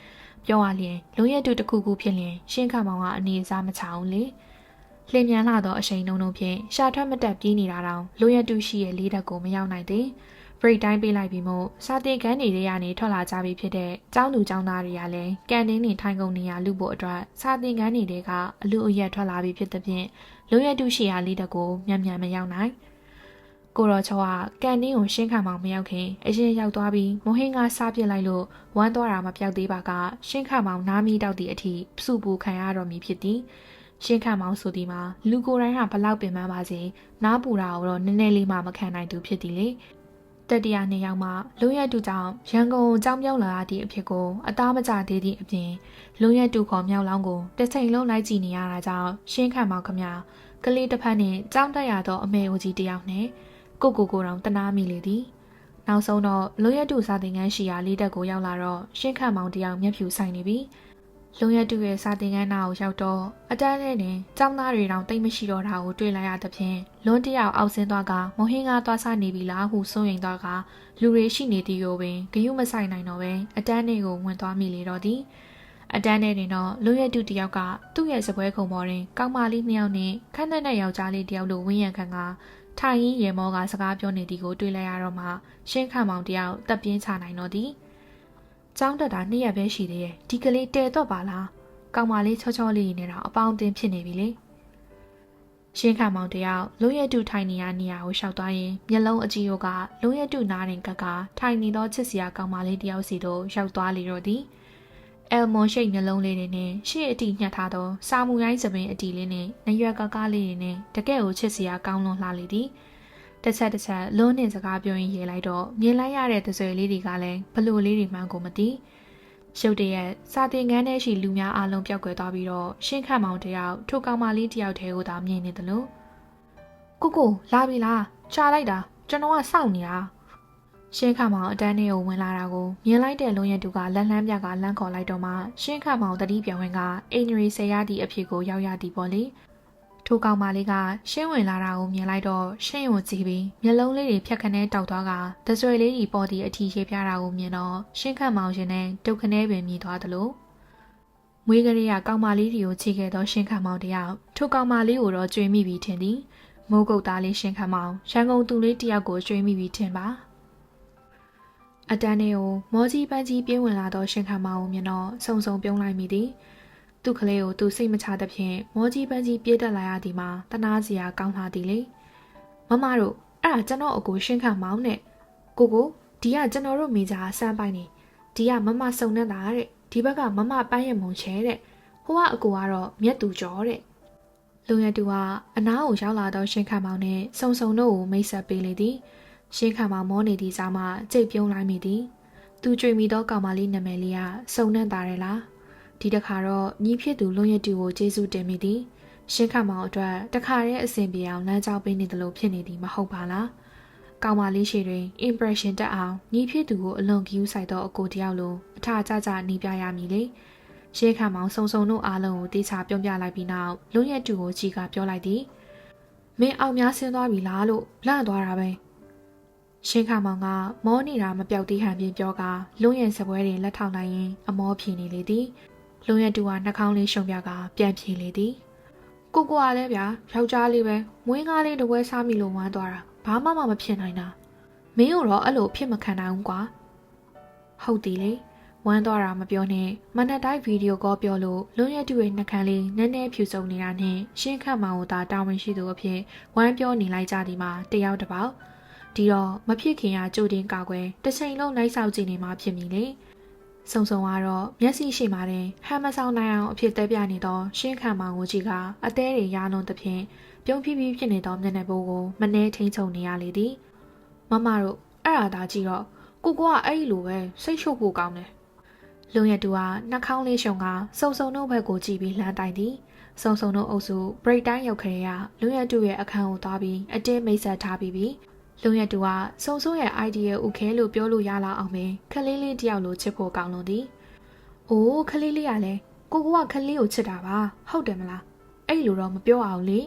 ပြောရလျင်လုံရတူတစ်ခုခုဖြစ်လျင်ရှင်းခမောင်ကအနေအစားမချအောင်လေလင်းမြန်လာသောအချိန်နှုန်းဖြင့်ရှာထွက်မတက်ပြေးနေတာတောင်လုံရတူရှိရဲ့လေးဓာတ်ကိုမရောက်နိုင်သည်ဘရိတ်တိုင်းပေးလိုက်ပြီးမို့စာတင်ခန်းတွေထဲကနေထွက်လာကြပြီဖြစ်တဲ့ကျောင်းသူကျောင်းသားတွေကလည်းကန်တင်းနေထိုင်ကုန်နေရလူဖို့အတွက်စာတင်ခန်းတွေထဲကအလူအရက်ထွက်လာပြီဖြစ်တဲ့ဖြင့်လုံရတူရှိရာလေးဓာတ်ကိုမြန်မြန်မရောက်နိုင်ကိုရောချောကကန်တင်းကိုရှင်းခံမောင်မရောက်ခင်အရင်ရောက်သွားပြီးမိုဟင်းကစားပစ်လိုက်လို့ဝမ်းသွားတာမပြောက်သေးပါကရှင်းခံမောင်နားမီတောက်သည့်အထိပစုပူခံရတော်မူဖြစ်သည်ရှင်းခံမောင်ဆိုသည်မှာလူကိုယ်တိုင်းဟာဘလောက်ပင်ပန်းပါစေနားပူတာကိုတော့နည်းနည်းလေးမှမခံနိုင်သူဖြစ်သည်လေတတိယနှစ်ယောက်မှလုံရတူကြောင့်ရန်ကုန်ကိုကြောင်းပြောင်းလာသည့်အဖြစ်ကိုအသားမကျသေးသည့်အပြင်လုံရတူခေါ်မြောက်လောင်းကိုတစ်ချိန်လုံးလိုက်ကြည့်နေရတာကြောင့်ရှင်းခံမောင်ခမကလေးတစ်ဖက်နှင့်ကြောင်းတက်ရသောအမေအိုကြီးတစ်ယောက်နဲ့ကိုတောင်တနာမိလေသည်နောက်ဆုံးတော့လုံရတူစာသင်ခန်းရှိရာလေးတက်ကိုရောက်လာတော့ရှင်းခံမောင်တစ်ယောက်မျက်ဖြူဆိုင်နေပြီလုံရတူရဲ့စာသင်ခန်းနာကိုရောက်တော့အတန်းထဲတွင်ကျောင်းသားတွေတောင်တိတ်မရှိတော့တာကိုတွေ့လိုက်ရသဖြင့်လွန်းတယောက်အောက်ဆင်းသွားကမဟင်းကားသွားစားနေပြီလားဟုစိုးရိမ်သွားကလူတွေရှိနေသည်ကိုပင်ဂယုမဆိုင်နိုင်တော့ပဲအတန်းထဲကိုဝင်သွားမိလေတော့သည်အတန်းထဲတွင်တော့လုံရတူတယောက်ကသူ့ရဲ့စပွဲခုံပေါ်တွင်ကောင်းမလေး2ယောက်နှင့်ခန်းတဲ့ယောက်ျားလေးတယောက်လိုဝင်းရံခံကထိုင်ရင်းရေမောကစကားပြောနေသည်ကိုတွေ့လိုက်ရတော့မှရှင်းခမောင်တယောက်တက်ပြင်းချနိုင်တော့သည်ကျောင်းတက်တာ2ရက်ပဲရှိသေးရဲ့ဒီကလေးတဲတော့ပါလားကောင်မလေးချောချောလေးနေတာအပေါင်းအသင်းဖြစ်နေပြီလေရှင်းခမောင်တယောက်လုံရတူထိုင်နေရနေရာကိုရှောက်သွားရင်မျက်လုံးအကြည့်ရိုးကလုံရတူနားရင်ကထိုင်နေသောချစ်စရာကောင်မလေးတယောက်စီတို့ရောက်သွားလေတော့သည်အယ်မွန်ရှိတ်နှလုံးလေးတွေနဲ့ရှေ့အတီညှက်ထားသောစာမူရိုင်းစပင်အတီလေးနဲ့နရွက်ကကားလေးတွေနဲ့တကယ့်ကိုချစ်စရာကောင်းလွန်လှလေသည်တစ်ချက်လွန်းနေစကားပြောရင်ရေးလိုက်တော့မြင်လိုက်ရတဲ့သဆွေလေးတွေကလည်းဘလို့လေးတွေမှန်းကိုမသိရုတ်တရက်စာတင်ခန်းထဲရှိလူများအလုံးပြောက်ကွယ်သွားပြီးတော့ရှင်းခတ်မောင်တယောက်ထိုကောင်မလေးတယောက်တည်းကိုသာမြင်နေတယ်လို့ကိုလာပြီလားချာလိုက်တာကျွန်တော်ကစောင့်နေတာရှင်းခမောင်အတန်းထဲကိုဝင်လာတာကိုမြင်လိုက်တဲ့လုံရတူကလက်လှမ်းပြကလန့်ခေါ်လိုက်တော့မှရှင်းခမောင်တတိပြောင်းဝင်ကအင်္ဂရီဆယ်ရသည့်အဖြစ်ကိုရောက်ရသည်ပေါ့လေထိုကောင်မလေးကရှင်းဝင်လာတာကိုမြင်လိုက်တော့ရှင်းကိုကြည့်ပြီးမျက်လုံးလေးတွေဖြတ်ခနဲတောက်သွားကသဆွေလေးကြီးပေါ်သည့်အထီရေးပြတာကိုမြင်တော့ရှင်းခမောင်ရှင်နဲ့ဒုက္ခနဲပင်မြည်သွားသလိုမွေးကလေးကကောင်မလေးတွေကိုချီခဲ့သောရှင်းခမောင်တယောက်ထိုကောင်မလေးကိုတော့ကြွေမိပြီးထင်သည်မိုးကုတ်သားလေးရှင်းခမောင်ရန်ကုန်သူလေးတယောက်ကိုကြွေမိပြီးထင်ပါအတန်းထဲကိုမောကြီးပန်းကြီးပြေးဝင်လာသောရှင်ခမောင်ကိုမြင်တော့စုံစုံပြုံးလိုက်မိသည်သူ့ကလေးကိုသူစိတ်မချသဖြင့်မောကြီးပန်းကြီးပြေးတက်လာရသည်မှာတနာစရာကောင်းလာသည်လေမမတို့အဲ့ဒါကျွန်တော်အကိုရှင်ခမောင်နဲ့ကိုဒီကကျွန်တော်တို့မိသားအစမ်းပိုင်းနေဒီကမမစုံနေတာတဲ့ဒီဘက်ကမမပန်းရမုံချဲတဲ့ဟိုကအကိုကတော့မြက်သူကျော်တဲ့လုံရတူကအနားကိုရောက်လာသောရှင်ခမောင်နဲ့စုံစုံတို့ကိုမိတ်ဆက်ပေးလေသည်ရှင်းခါမှာမောနေသည့်စားမှကြိတ်ပြုံးလိုက်မိသည်သူကြွေမိသောကောင်မလေးနာမည်လေးကစုံနှံ့တာတယ်လားဒီတခါတော့ညီဖြစ်သူလွန်ရတူကိုကျေးဇူးတင်မိသည်ရှင်းခါမောင်အတွက်တခါတည်းအဆင်ပြေအောင်လမ်းကြောင်းပေးနေသလိုဖြစ်နေသည်မဟုတ်ပါလားကောင်မလေးရှိတွင် impression တက်အောင်ညီဖြစ်သူကိုအလွန်ကြည့်ဆိုင်သောအကိုတယောက်လိုအထကြကြနေပြရမည်လေရှင်းခါမောင်စုံစုံတို့အားလုံးကိုတေချာပြုံးပြလိုက်ပြီးနောက်လွန်ရတူကိုကြီးကပြောလိုက်သည်မင်းအောင်များဆင်းသွားပြီလားလို့လန့်သွားတာပဲရှင်းခါမောင်ကမောနေတာမပြောက်သေးဟန်ပြင်ပြောကလုံရံစပွဲတွေလက်ထောက်လိုက်ရင်အမောဖြေနေလေသည်လုံရတူကနှာခေါင်းလေးရှုံပြကပြန်ဖြေလေသည်ကိုကလည်းဗျာယောက်ျားလေးပဲမွေးကားလေးတပွဲစားမိလို့ဝမ်းသွားတာဘာမှမဖြစ်နိုင်တာမင်းတို့တော့အဲ့လိုဖြစ်မခံနိုင်ဘူးကွာဟုတ်သည်လေ ဝမ်းသွားတာမပြောနဲ့မနက်တိုင်းဗီဒီယိုကောပြောလို့လွန်ရက်တူရဲ့နှကန်းလေးနည်းနည်းဖြူစုံနေတာနဲ့ရှင်းခတ်မောင်ကိုသာတာဝန်ရှိသူအဖြစ်ဝမ်းပြောနေလိုက်ကြသည်မှာတယောက်တစ်ပေါက်ဒီတော့မဖြစ်ခင်ကကြိုတင်ကာကွယ်တစ်ချိန်လုံးလိုက်ဆောက်ကြည့်နေမှဖြစ်မည်လေစုံစုံကတော့မျက်စိရှိမှတင်ဟမ်မဆောင်နိုင်အောင်အဖြစ်တဲပြနေသောရှင်းခတ်မောင်ကိုကြီးကအသေးတွေရာလုံးသဖြင့်ပြုံးဖြည်းဖြည်းဖြစ်နေသောမျက်နှာပိုးကိုမနှဲထိန်ချုံနေရလေသည်မမတို့အဲ့ဒါသာကြည့်တော့ကိုကအဲ့လိုပဲစိတ်ရှုပ်ဖို့ကောင်းတယ်လွန်ရတူကနှာခေါင်းလေးရှုံကစုံစုံတို့ဘက်ကိုကြည့်ပြီးလှမ်းတိုင်သည်စုံစုံတို့အုပ်စုဘရိတ်တိုင်းရောက်ခရဲကလွန်ရတူရဲ့အခန်းကိုသွားပြီးအတင်းမိတ်ဆက်ထားပြီးလွန်ရတူကစုံစုံရဲ့ idea ဥခဲလို့ပြောလို့ရလာအောင်ပဲခလေးလေးတယောက်လိုချစ်ဖို့ကောင်းလို့သည်အိုးခလေးလေးကလည်းကိုကခလေးကိုချစ်တာပါဟုတ်တယ်မလားအဲ့လိုတော့မပြောအောင်လေ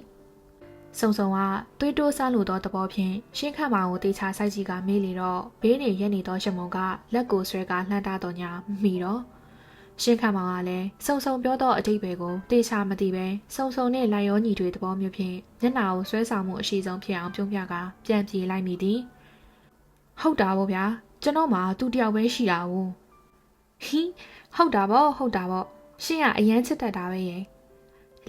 စုံစုံကသွေးတိုးဆန်းလို့သောသဘောဖြင့်ရှင်းခတ်မောင်ကိုတေချာဆိုင်ကြီးကမေးလေတော့ဘေးနေရက်နေသောရှမုံကလက်ကိုဆွဲကလှမ်းတာတော့ညာမီတော့ရှင်းခတ်မောင်ကလည်းစုံစုံပြောတော့အတိတ်ပဲကိုတေချာမသိပဲစုံစုံနဲ့လိုက်ရောညီတွေသဘောမျိုးဖြင့်မျက်နှာကိုဆွဲဆောင်မှုအရှိဆုံးဖြစ်အောင်ပြုံးပြကပြန်ပြေးလိုက်မိသည်ဟုတ်တာပေါ့ဗျာကျွန်တော်မှသူတယောက်ပဲရှိတာဘူးဟီးဟုတ်တာပေါ့ရှင်းကအရန်ချစ်တတ်တာပဲရဲ့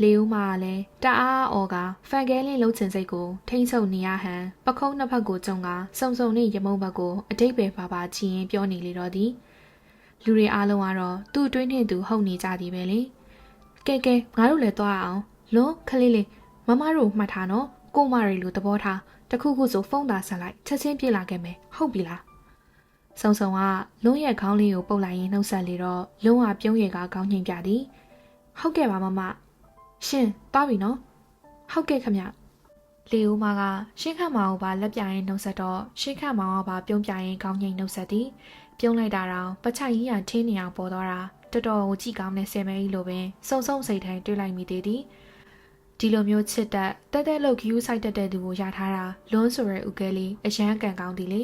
လေဦးမကလည်းတအားအော်ကဖန်ကဲလင်းလှုပ်ချင်စိတ်ကိုထိမ့်ချုပ်နေရဟန်ပခုံးနှစ်ဖက်ကိုကြုံကစုံစုံနဲ့ရမုံဘက်ကိုအတိတ်ပဲပါချီရင်ပြောနေလေတော့သည်လူတွေအားလုံးကတော့သူ့အတွင်းနဲ့သူဟုတ်နေကြသည်ပဲလေကဲငါတို့လည်းသွားအောင်လွန်ခလေးလေးမမတို့မှတ်ထားနော်ကိုမရီလိုသဘောထားတခုခုဆိုဖုန်းသာဆက်လိုက်ချက်ချင်းပြေးလာခဲ့မယ်ဟုတ်ပြီလားစုံစုံကလွန်ရဲ့ခေါင်းလေးကိုပုတ်လိုက်ရင်နှုတ်ဆက်လေတော့လွန်ကပြုံးရည်ကခေါင်းညှိပြသည်ဟုတ်ကဲ့ပါမမရှင်သွားပြီနော်ဟုတ်ကဲ့ခမလေဦးမကရှင်းခတ်မောင်ကိုပါလက်ပြရင်နှုတ်ဆက်တော့ရှင်းခတ်မောင်ကပါပြုံးပြရင်ခေါင်းငိမ့်နှုတ်ဆက်သည်ပြုံးလိုက်တာတော့ပချိုင်ကြီးကထင်းနေအောင်ပေါ်တော့တာတော်တော်ကိုကြည့်ကောင်းတဲ့ဆယ်မဲကြီးလိုပင်စုံစုံစိတ်ထိုင်တွေးလိုက်မိသေးသည်ဒီလိုမျိုးချစ်တက်လို့ခယူးဆိုင်တက်တဲ့သူကိုရထားတာလွန်းဆိုရဲဥကဲလေးအရန်ကန်ကောင်းသည်လေ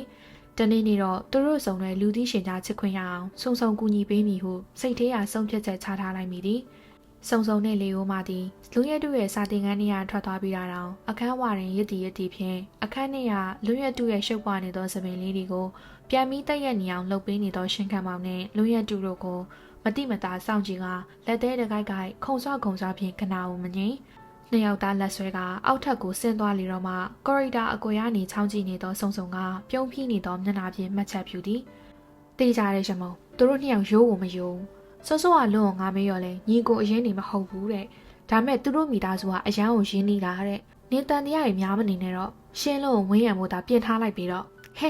တနေ့နေ့တော့သူတို့စုံတဲ့လူသီးရှင်ကြားချစ်ခွင့်ရအောင်စုံစုံကူညီပေးမိဟုစိတ်သေးရဆုံးဖြတ်ချက်ချထားလိုက်မိသည်စုံစုံနဲ့လေဦးမသည်လူရဲတူရဲ့စာတင်ခန်းနေရထွက်သွားပြီးတာတောင်အခန်းဝရင်ရစ်တီဖြင့်အခန်းနေရလူရဲတူရဲ့ရှုပ်ပွားနေသောသပင်လေးတွေကိုပြန်ပြီးတက်ရက်နေအောင်လှုပ်ပေးနေသောရှင်ခံမောင်နဲ့လူရဲတူတို့ကိုမတိမတာစောင့်ကြည့်ကလက်သေးတကိုက်ခုံဆွဖြင့်ခဏဦးမငိမ့်နှစ်ယောက်သားလက်ဆွဲကအောက်ထပ်ကိုဆင်းသွားလေတော့မှကော်ရီတာအကွေရနေချောင်းကြည့်နေသောစုံစုံကပြုံးဖိနေသောမျက်နှာဖြင့်မှတ်ချက်ပြူသည်တေးကြတဲ့ရှမုံသူတို့နှစ်ယောက်ရိုးကိုမယုံစောစောကလွန်ငါမေးရော်လဲညီကိုအရင်နေမဟုတ်ဘူးတဲ့ဒါမဲ့သူတို့မိသားစုကအရန်ကိုရင်းနေတာတဲ့နင်တန်တရားကြီးများမနေနဲ့တော့ရှင်းလို့ဝင်းရံမို့သာပြင်ထားလိုက်ပြီးတော့ဟဲ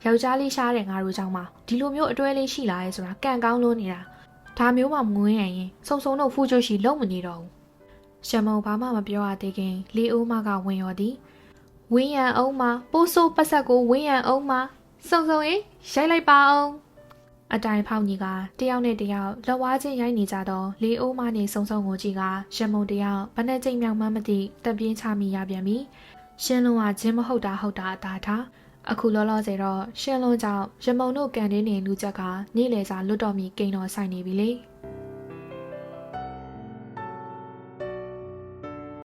ယောက်ျားလေးရှားတဲ့ငါတို့ကြောင့်မှဒီလိုမျိုးအတွဲလေးရှိလာရဲဆိုတာကံကောင်းလို့နေတာဒါမျိုးမှမဝင်းရံရင်စုံစုံတို့ဖူးချိုးရှိလုံးမနေတော့ဘူးရှမုံဘာမှမပြောရသေးခင်လေအိုးမကဝင်ရော်သည်ဝင်းရံအောင်မပိုးဆိုးပတ်ဆက်ကိုဝင်းရံအောင်မစုံစုံရင်ရိုက်လိုက်ပါအောင်အတိုင်ဖောက်ကြီးကတယောက်နဲ့တယောက်လက်ဝါးချင်းရိုက်နေကြတော့လေအိုးမနဲ့စုံစုံကိုကြီးကရမုံတယောက်ဘယ်နဲ့ကြိမ်မြောင်မှမသိတပြင်းချမိရပြန်ပြီရှင်းလုံးကဂျင်းမဟုတ်တာအသာထားအခုလောလောဆယ်တော့ရှင်းလုံးကြောင့်ရမုံတို့ကန်တင်းနေလူချက်ကနေ့လေစာလွတ်တော်မီကိန်းတော်ဆိုင်နေပြီလေ